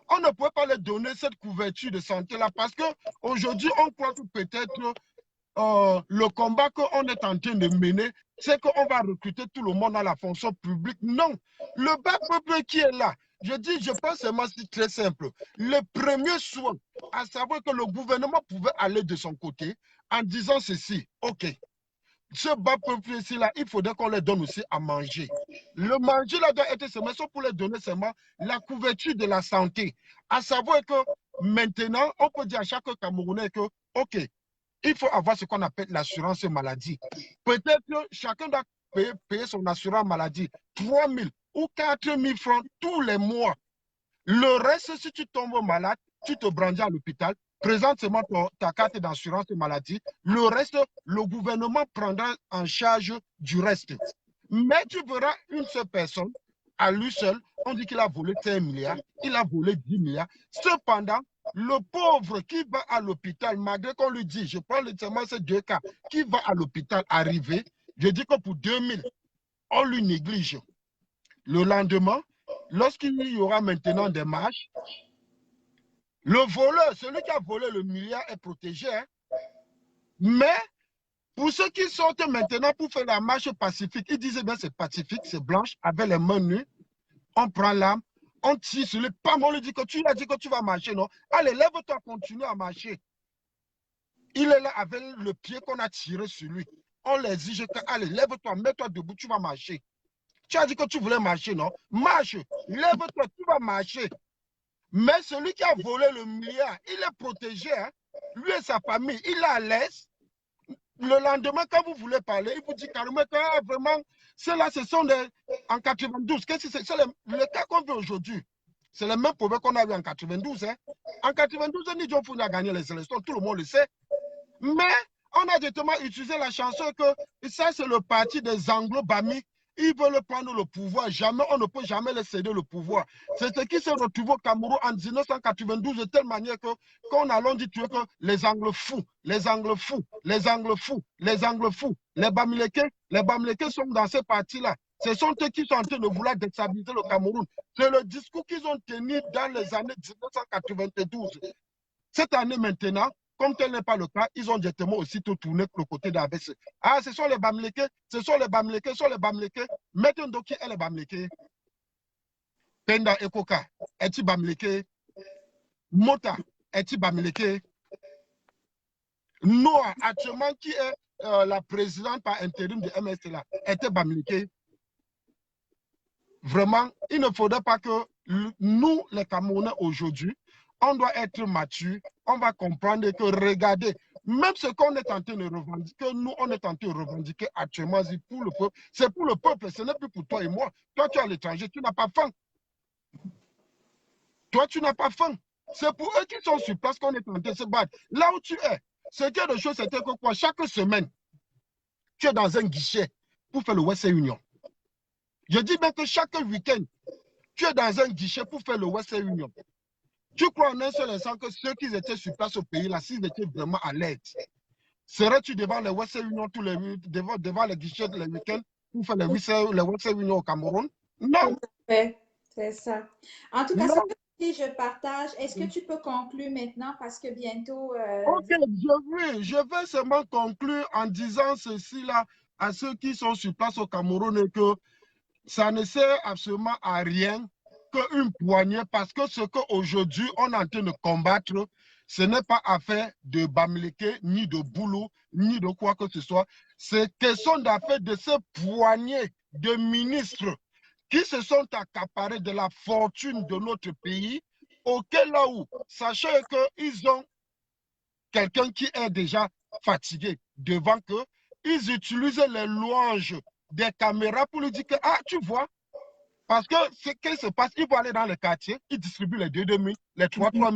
on ne peut pas leur donner cette couverture de santé-là parce qu'aujourd'hui, on croit que peut-être le combat qu'on est en train de mener, c'est qu'on va recruter tout le monde dans la fonction publique. Non, le bas peuple qui est là, je dis, je pense seulement c'est très simple. Le premier soin, à savoir que le gouvernement pouvait aller de son côté en disant ceci, ok, ce bas peuple ici là, il faudrait qu'on leur donne aussi à manger. Le manger là doit être seulement pour leur donner seulement la couverture de la santé. À savoir que maintenant, on peut dire à chaque Camerounais que, ok, il faut avoir ce qu'on appelle l'assurance maladie. Peut-être que chacun doit payer son assurance maladie 3 000 ou 4 000 francs tous les mois. Le reste, si tu tombes malade, tu te brandis à l'hôpital, présente seulement ta carte d'assurance maladie. Le reste, le gouvernement prendra en charge du reste. Mais tu verras une seule personne, à lui seul, on dit qu'il a volé 5 milliards, il a volé 10 milliards. Cependant, le pauvre qui va à l'hôpital, malgré qu'on lui dit, je prends seulement ces deux cas, qui va à l'hôpital arrivé, je dis que pour 2000, on lui néglige. Le lendemain, lorsqu'il y aura maintenant des marches, le voleur, celui qui a volé le milliard est protégé. Hein? Mais pour ceux qui sortent maintenant pour faire la marche pacifique, ils disent bien c'est pacifique, c'est blanche, avec les mains nues, on prend l'arme, on tire sur lui, on lui dit que tu as dit que tu vas marcher, non? Allez, lève-toi, continue à marcher. Il est là avec le pied qu'on a tiré sur lui. On l'exige que, allez, lève-toi, mets-toi debout, tu vas marcher. Tu as dit que tu voulais marcher, non? Marche, lève-toi, tu vas marcher. Mais celui qui a volé le milliard, il est protégé. Hein? Lui et sa famille, il est à l'aise. Le lendemain, quand vous voulez parler, il vous dit carrément que vraiment, ceux-là, ce sont des... En 92, c'est le cas qu'on vit aujourd'hui. C'est le même problème qu'on a eu en 92. Hein? En 92, Nidjo Founi a gagné les élections, tout le monde le sait. Mais on a directement utilisé la chanson que ça, c'est le parti des Anglo-Bami. Ils veulent prendre le pouvoir. Jamais, on ne peut jamais les céder le pouvoir. C'est ce qui s'est retrouvé au Cameroun en 1992 de telle manière que, qu'on a dit que les Anglo-fous, les Anglo-fous, les Anglo-fous, les Anglo-fous, les Bamileke sont dans ces partis-là. Ce sont eux qui sont en train de vouloir déstabiliser le Cameroun. C'est le discours qu'ils ont tenu dans les années 1992. Cette année maintenant, comme tel n'est pas le cas, ils ont directement aussitôt tourné le côté d'ABC. Ah, ce sont les Bamileke, ce sont les Bamileke, ce sont les Bamileke. Maintenant, qui est les Bamileke? Penda Ekoka, est-il Bamileke? Mota, est-il Bamileke? Noah, actuellement, qui est la présidente par intérim de MSLA, était Bamileke? Vraiment, il ne faudrait pas que nous, les Camerounais, aujourd'hui, on doit être matures, on va comprendre que, regardez, même ce qu'on est en train de revendiquer, nous, on est en train de revendiquer actuellement, c'est pour le peuple, ce n'est plus pour toi et moi. Toi, tu es à l'étranger, tu n'as pas faim. Toi, tu n'as pas faim. C'est pour eux qui sont sur place qu'on est en train de se battre. Là où tu es, ce qui est de chose, c'était que quoi, chaque semaine, tu es dans un guichet pour faire le Western Union. Je dis bien que chaque week-end, tu es dans un guichet pour faire le Western Union. Tu crois en un seul instant que ceux qui étaient sur place au pays, là, s'ils étaient vraiment à l'aide, serais-tu devant les Western Union devant les guichets les week-ends pour faire les Western Union au Cameroun? Non. C'est ça. En tout cas, Non. ça peut si je partage. Est-ce que tu peux conclure maintenant parce que bientôt... Ok, je vais seulement conclure en disant ceci là à ceux qui sont sur place au Cameroun et que ça ne sert absolument à rien qu'une poignée, parce que ce qu'aujourd'hui on est en train de combattre, ce n'est pas affaire de Bamileke, ni de Boulou, ni de quoi que ce soit. C'est question d'affaire de ces poignées de ministres qui se sont accaparés de la fortune de notre pays, auquel là où, sachant qu'ils ont quelqu'un qui est déjà fatigué devant eux, ils utilisent les louanges des caméras pour lui dire que, ah, tu vois, parce que ce qui se passe, ils vont aller dans les quartiers, ils distribuent les 2 000, les 3 000,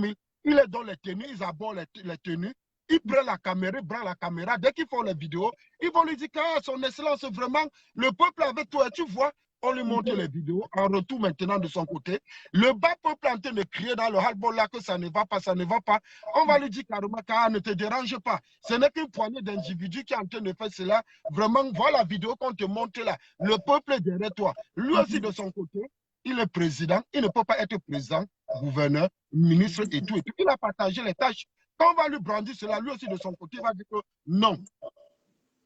ils les donnent les tenues, ils abordent les tenues, ils prennent la caméra, ils prennent la caméra. Dès qu'ils font les vidéos, ils vont lui dire que ah, son excellence, vraiment, le peuple avec toi, tu vois. On lui montre les vidéos. En retour maintenant de son côté, le bas peuple est en train de crier dans le hall là que ça ne va pas, ça ne va pas. On va lui dire carrément, ne te dérange pas. Ce n'est qu'une poignée d'individus qui est en train de faire cela. Vraiment, voilà la vidéo qu'on te montre là. Le peuple est derrière toi. Lui aussi de son côté, il est président. Il ne peut pas être président, gouverneur, ministre et tout. Il a partagé les tâches. Quand on va lui brandir cela, lui aussi de son côté, il va dire que non,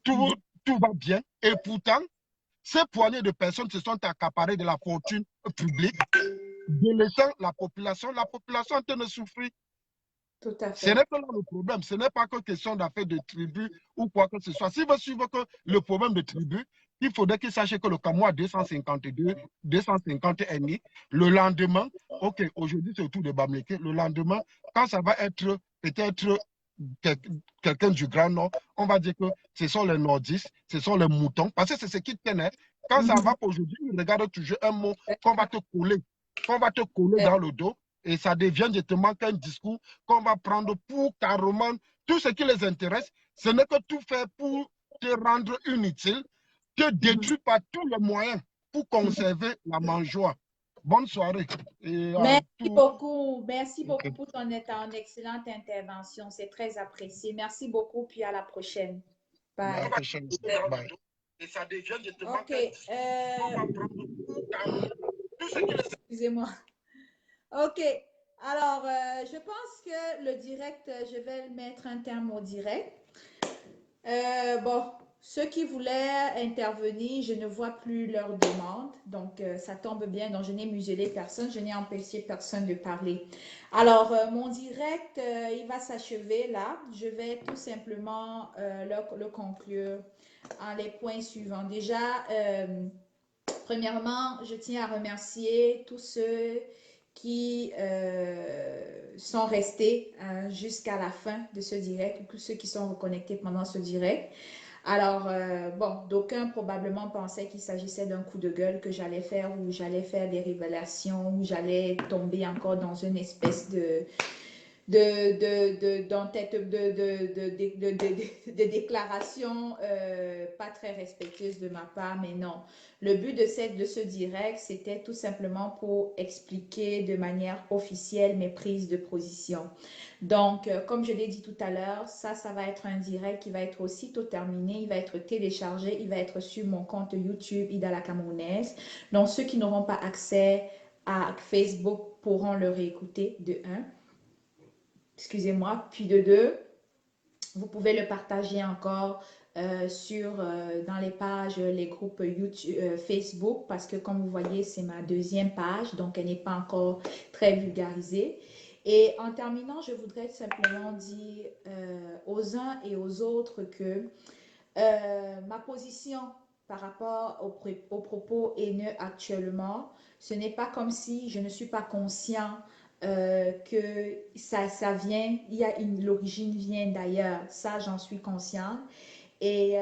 tout va bien. Et pourtant, ces poignées de personnes se sont accaparées de la fortune publique, délaissant la population est en train de souffrir. Tout à Ce fait. n'est pas là le problème, ce n'est pas que question d'affaires de tribu ou quoi que ce soit. S'il veut suivre que le problème de tribu, il faudrait qu'il sache que le Cameroun a 250 ennemis. Le lendemain, ok, aujourd'hui c'est autour de Bamileke, le lendemain, quand ça va être peut-être quelqu'un du Grand Nord, on va dire que ce sont les nordistes, ce sont les moutons, parce que c'est ce qui tenait. Quand ça va aujourd'hui, ils regardent toujours un mot qu'on va te coller dans le dos, et ça devient directement qu'un discours qu'on va prendre pour carrément tout ce qui les intéresse. Ce n'est que tout faire pour te rendre inutile, te détruire par tous les moyens pour conserver la mangeoire. Bonne soirée. Et Merci beaucoup pour ton excellente intervention. C'est très apprécié. Merci beaucoup, puis à la prochaine. Bye. À la prochaine. Bye. Et ça devient directement OK. Excusez-moi. OK. Alors, je pense que le direct, je vais mettre un terme au direct. Bon, ceux qui voulaient intervenir, je ne vois plus leur demande. Donc, ça tombe bien. Donc, je n'ai muselé personne. Je n'ai empêché personne de parler. Alors, mon direct, il va s'achever là. Je vais tout simplement le conclure en les points suivants. Déjà, premièrement, je tiens à remercier tous ceux qui sont restés jusqu'à la fin de ce direct, tous ceux qui sont reconnectés pendant ce direct. Alors, bon, d'aucuns probablement pensaient qu'il s'agissait d'un coup de gueule que j'allais faire, où j'allais faire des révélations, où j'allais tomber encore dans une espèce de déclarations pas très respectueuses de ma part, mais non. Le but de ce direct, c'était tout simplement pour expliquer de manière officielle mes prises de position. Donc, comme je l'ai dit tout à l'heure, ça va être un direct qui va être aussitôt terminé, il va être téléchargé, il va être sur mon compte YouTube Ida la Camerounaise. Donc, ceux qui n'auront pas accès à Facebook pourront le réécouter de 1. Excusez-moi, puis de 2. Vous pouvez le partager encore dans les pages, les groupes YouTube, Facebook, parce que comme vous voyez, c'est ma deuxième page, donc elle n'est pas encore très vulgarisée. Et en terminant, je voudrais simplement dire aux uns et aux autres que ma position par rapport aux propos haineux actuellement, ce n'est pas comme si je ne suis pas conscient que ça vient, l'origine vient d'ailleurs, ça j'en suis consciente. Et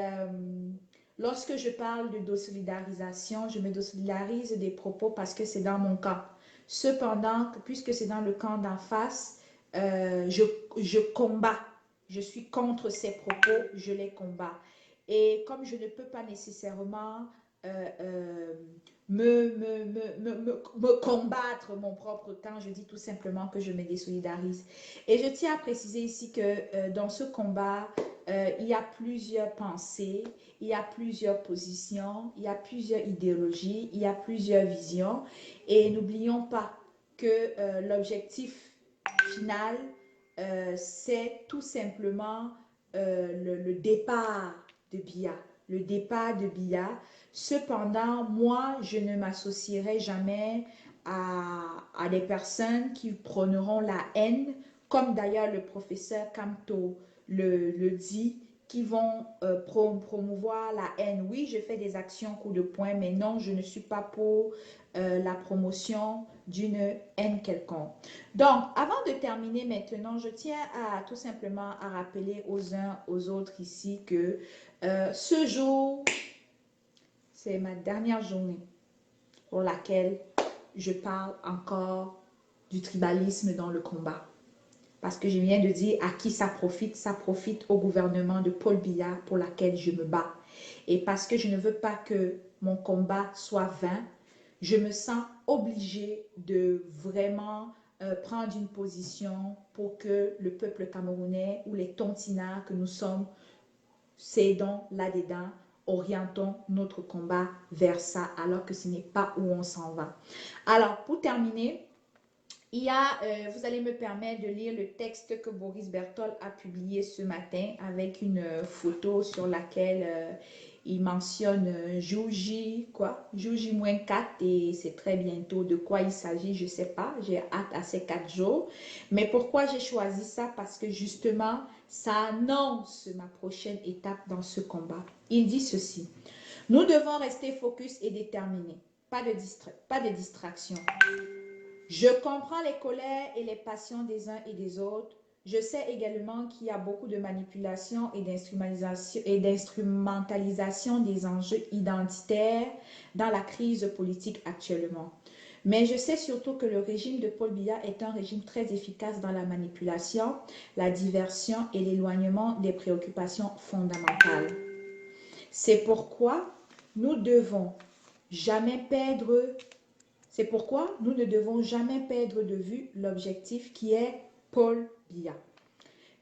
lorsque je parle de désolidarisation, je me désolidarise des propos parce que c'est dans mon camp. Cependant, puisque c'est dans le camp d'en face, je combats. Je suis contre ces propos, je les combats. Et comme je ne peux pas nécessairement euh, euh, me combattre mon propre camp, je dis tout simplement que je me désolidarise. Et je tiens à préciser ici que dans ce combat, il y a plusieurs pensées, il y a plusieurs positions, il y a plusieurs idéologies, il y a plusieurs visions. Et n'oublions pas que l'objectif final, c'est tout simplement le départ de Biya. Le départ de Biya. Cependant, moi, je ne m'associerai jamais à des personnes qui prôneront la haine, comme d'ailleurs le professeur Kamto le dit, qui vont promouvoir la haine. Oui, je fais des actions coup de poing, mais non, je ne suis pas pour la promotion d'une haine quelconque. Donc, avant de terminer maintenant, je tiens à tout simplement à rappeler aux uns aux autres ici que ce jour, c'est ma dernière journée pour laquelle je parle encore du tribalisme dans le combat. Parce que je viens de dire à qui ça profite au gouvernement de Paul Biya pour laquelle je me bats. Et parce que je ne veux pas que mon combat soit vain, je me sens obligée de vraiment prendre une position pour que le peuple camerounais ou les tontinards que nous sommes cédons là-dedans, orientons notre combat vers ça, alors que ce n'est pas où on s'en va. Alors, pour terminer, vous allez me permettre de lire le texte que Boris Berthold a publié ce matin avec une photo sur laquelle il mentionne Jouji, quoi, Jouji-4 et c'est très bientôt. De quoi il s'agit, je ne sais pas, j'ai hâte à ces 4 jours. Mais pourquoi j'ai choisi ça? Parce que justement, ça annonce ma prochaine étape dans ce combat. Il dit ceci: nous devons rester focus et déterminés, pas de distraction. Je comprends les colères et les passions des uns et des autres. Je sais également qu'il y a beaucoup de manipulation et d'instrumentalisation des enjeux identitaires dans la crise politique actuellement. Mais je sais surtout que le régime de Paul Biya est un régime très efficace dans la manipulation, la diversion et l'éloignement des préoccupations fondamentales. C'est pourquoi nous devons jamais perdre C'est pourquoi nous ne devons jamais perdre de vue l'objectif qui est Paul Biya.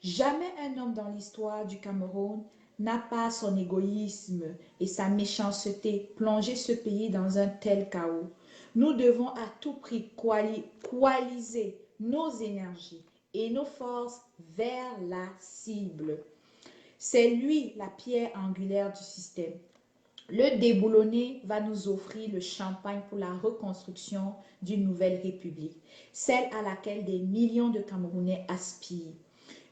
Jamais un homme dans l'histoire du Cameroun n'a pas son égoïsme et sa méchanceté plongé ce pays dans un tel chaos. Nous devons à tout prix coaliser nos énergies et nos forces vers la cible. C'est lui la pierre angulaire du système. Le déboulonné va nous offrir le champagne pour la reconstruction d'une nouvelle république, celle à laquelle des millions de Camerounais aspirent.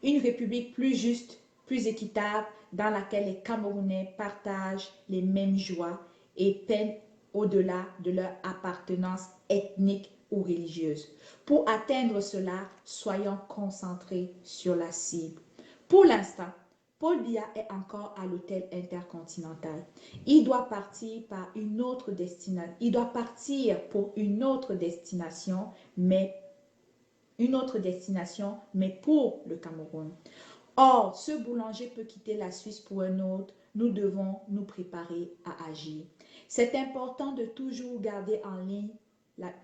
Une république plus juste, plus équitable, dans laquelle les Camerounais partagent les mêmes joies et peines au-delà de leur appartenance ethnique ou religieuse. Pour atteindre cela, soyons concentrés sur la cible. Pour l'instant, Paul Biya est encore à l'hôtel Intercontinental. Il doit partir pour une autre destination, mais pour le Cameroun. Or, ce boulanger peut quitter la Suisse pour un autre. Nous devons nous préparer à agir. C'est important de toujours garder en ligne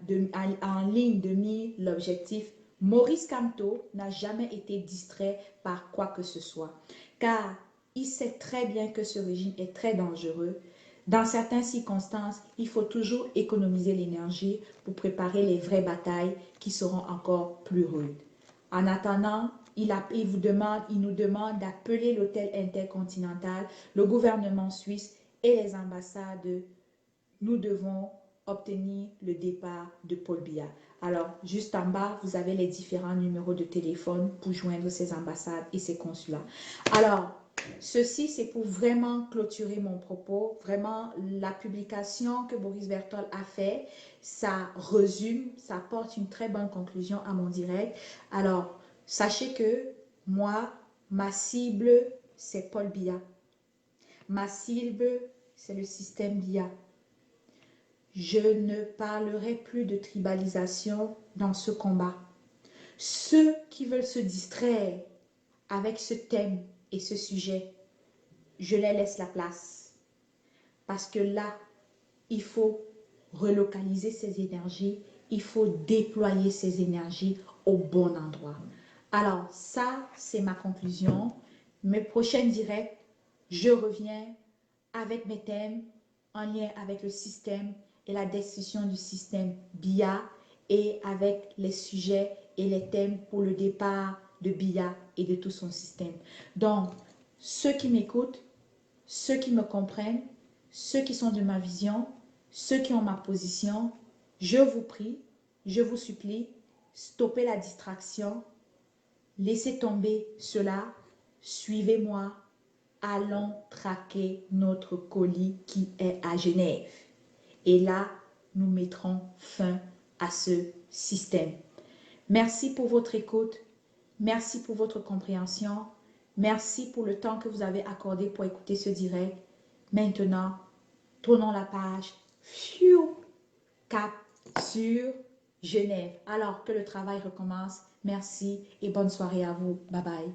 de mire l'objectif. Maurice Kamto n'a jamais été distrait par quoi que ce soit, car il sait très bien que ce régime est très dangereux. Dans certaines circonstances, il faut toujours économiser l'énergie pour préparer les vraies batailles qui seront encore plus rudes. En attendant, il nous demande d'appeler l'hôtel intercontinental, le gouvernement suisse et les ambassades. Nous devons obtenir le départ de Paul Biya. Alors, juste en bas, vous avez les différents numéros de téléphone pour joindre ces ambassades et ces consulats. Alors, ceci, c'est pour vraiment clôturer mon propos. Vraiment, la publication que Boris Berthold a fait, ça résume, ça apporte une très bonne conclusion à mon direct. Alors, sachez que moi, ma cible, c'est Paul Biya. Ma cible, c'est le système Biya. Je ne parlerai plus de tribalisation dans ce combat. Ceux qui veulent se distraire avec ce thème et ce sujet, je les laisse la place. Parce que là, il faut relocaliser ces énergies, il faut déployer ces énergies au bon endroit. Alors, ça, c'est ma conclusion. Mes prochains directs, je reviens avec mes thèmes en lien avec le système et la destruction du système Biya et avec les sujets et les thèmes pour le départ de Biya et de tout son système. Donc, ceux qui m'écoutent, ceux qui me comprennent, ceux qui sont de ma vision, ceux qui ont ma position, je vous prie, je vous supplie, stoppez la distraction, laissez tomber cela, suivez-moi, allons traquer notre colis qui est à Genève. Et là, nous mettrons fin à ce système. Merci pour votre écoute. Merci pour votre compréhension. Merci pour le temps que vous avez accordé pour écouter ce direct. Maintenant, tournons la page. Pfiou, cap sur Genève. Alors que le travail recommence. Merci et bonne soirée à vous. Bye bye.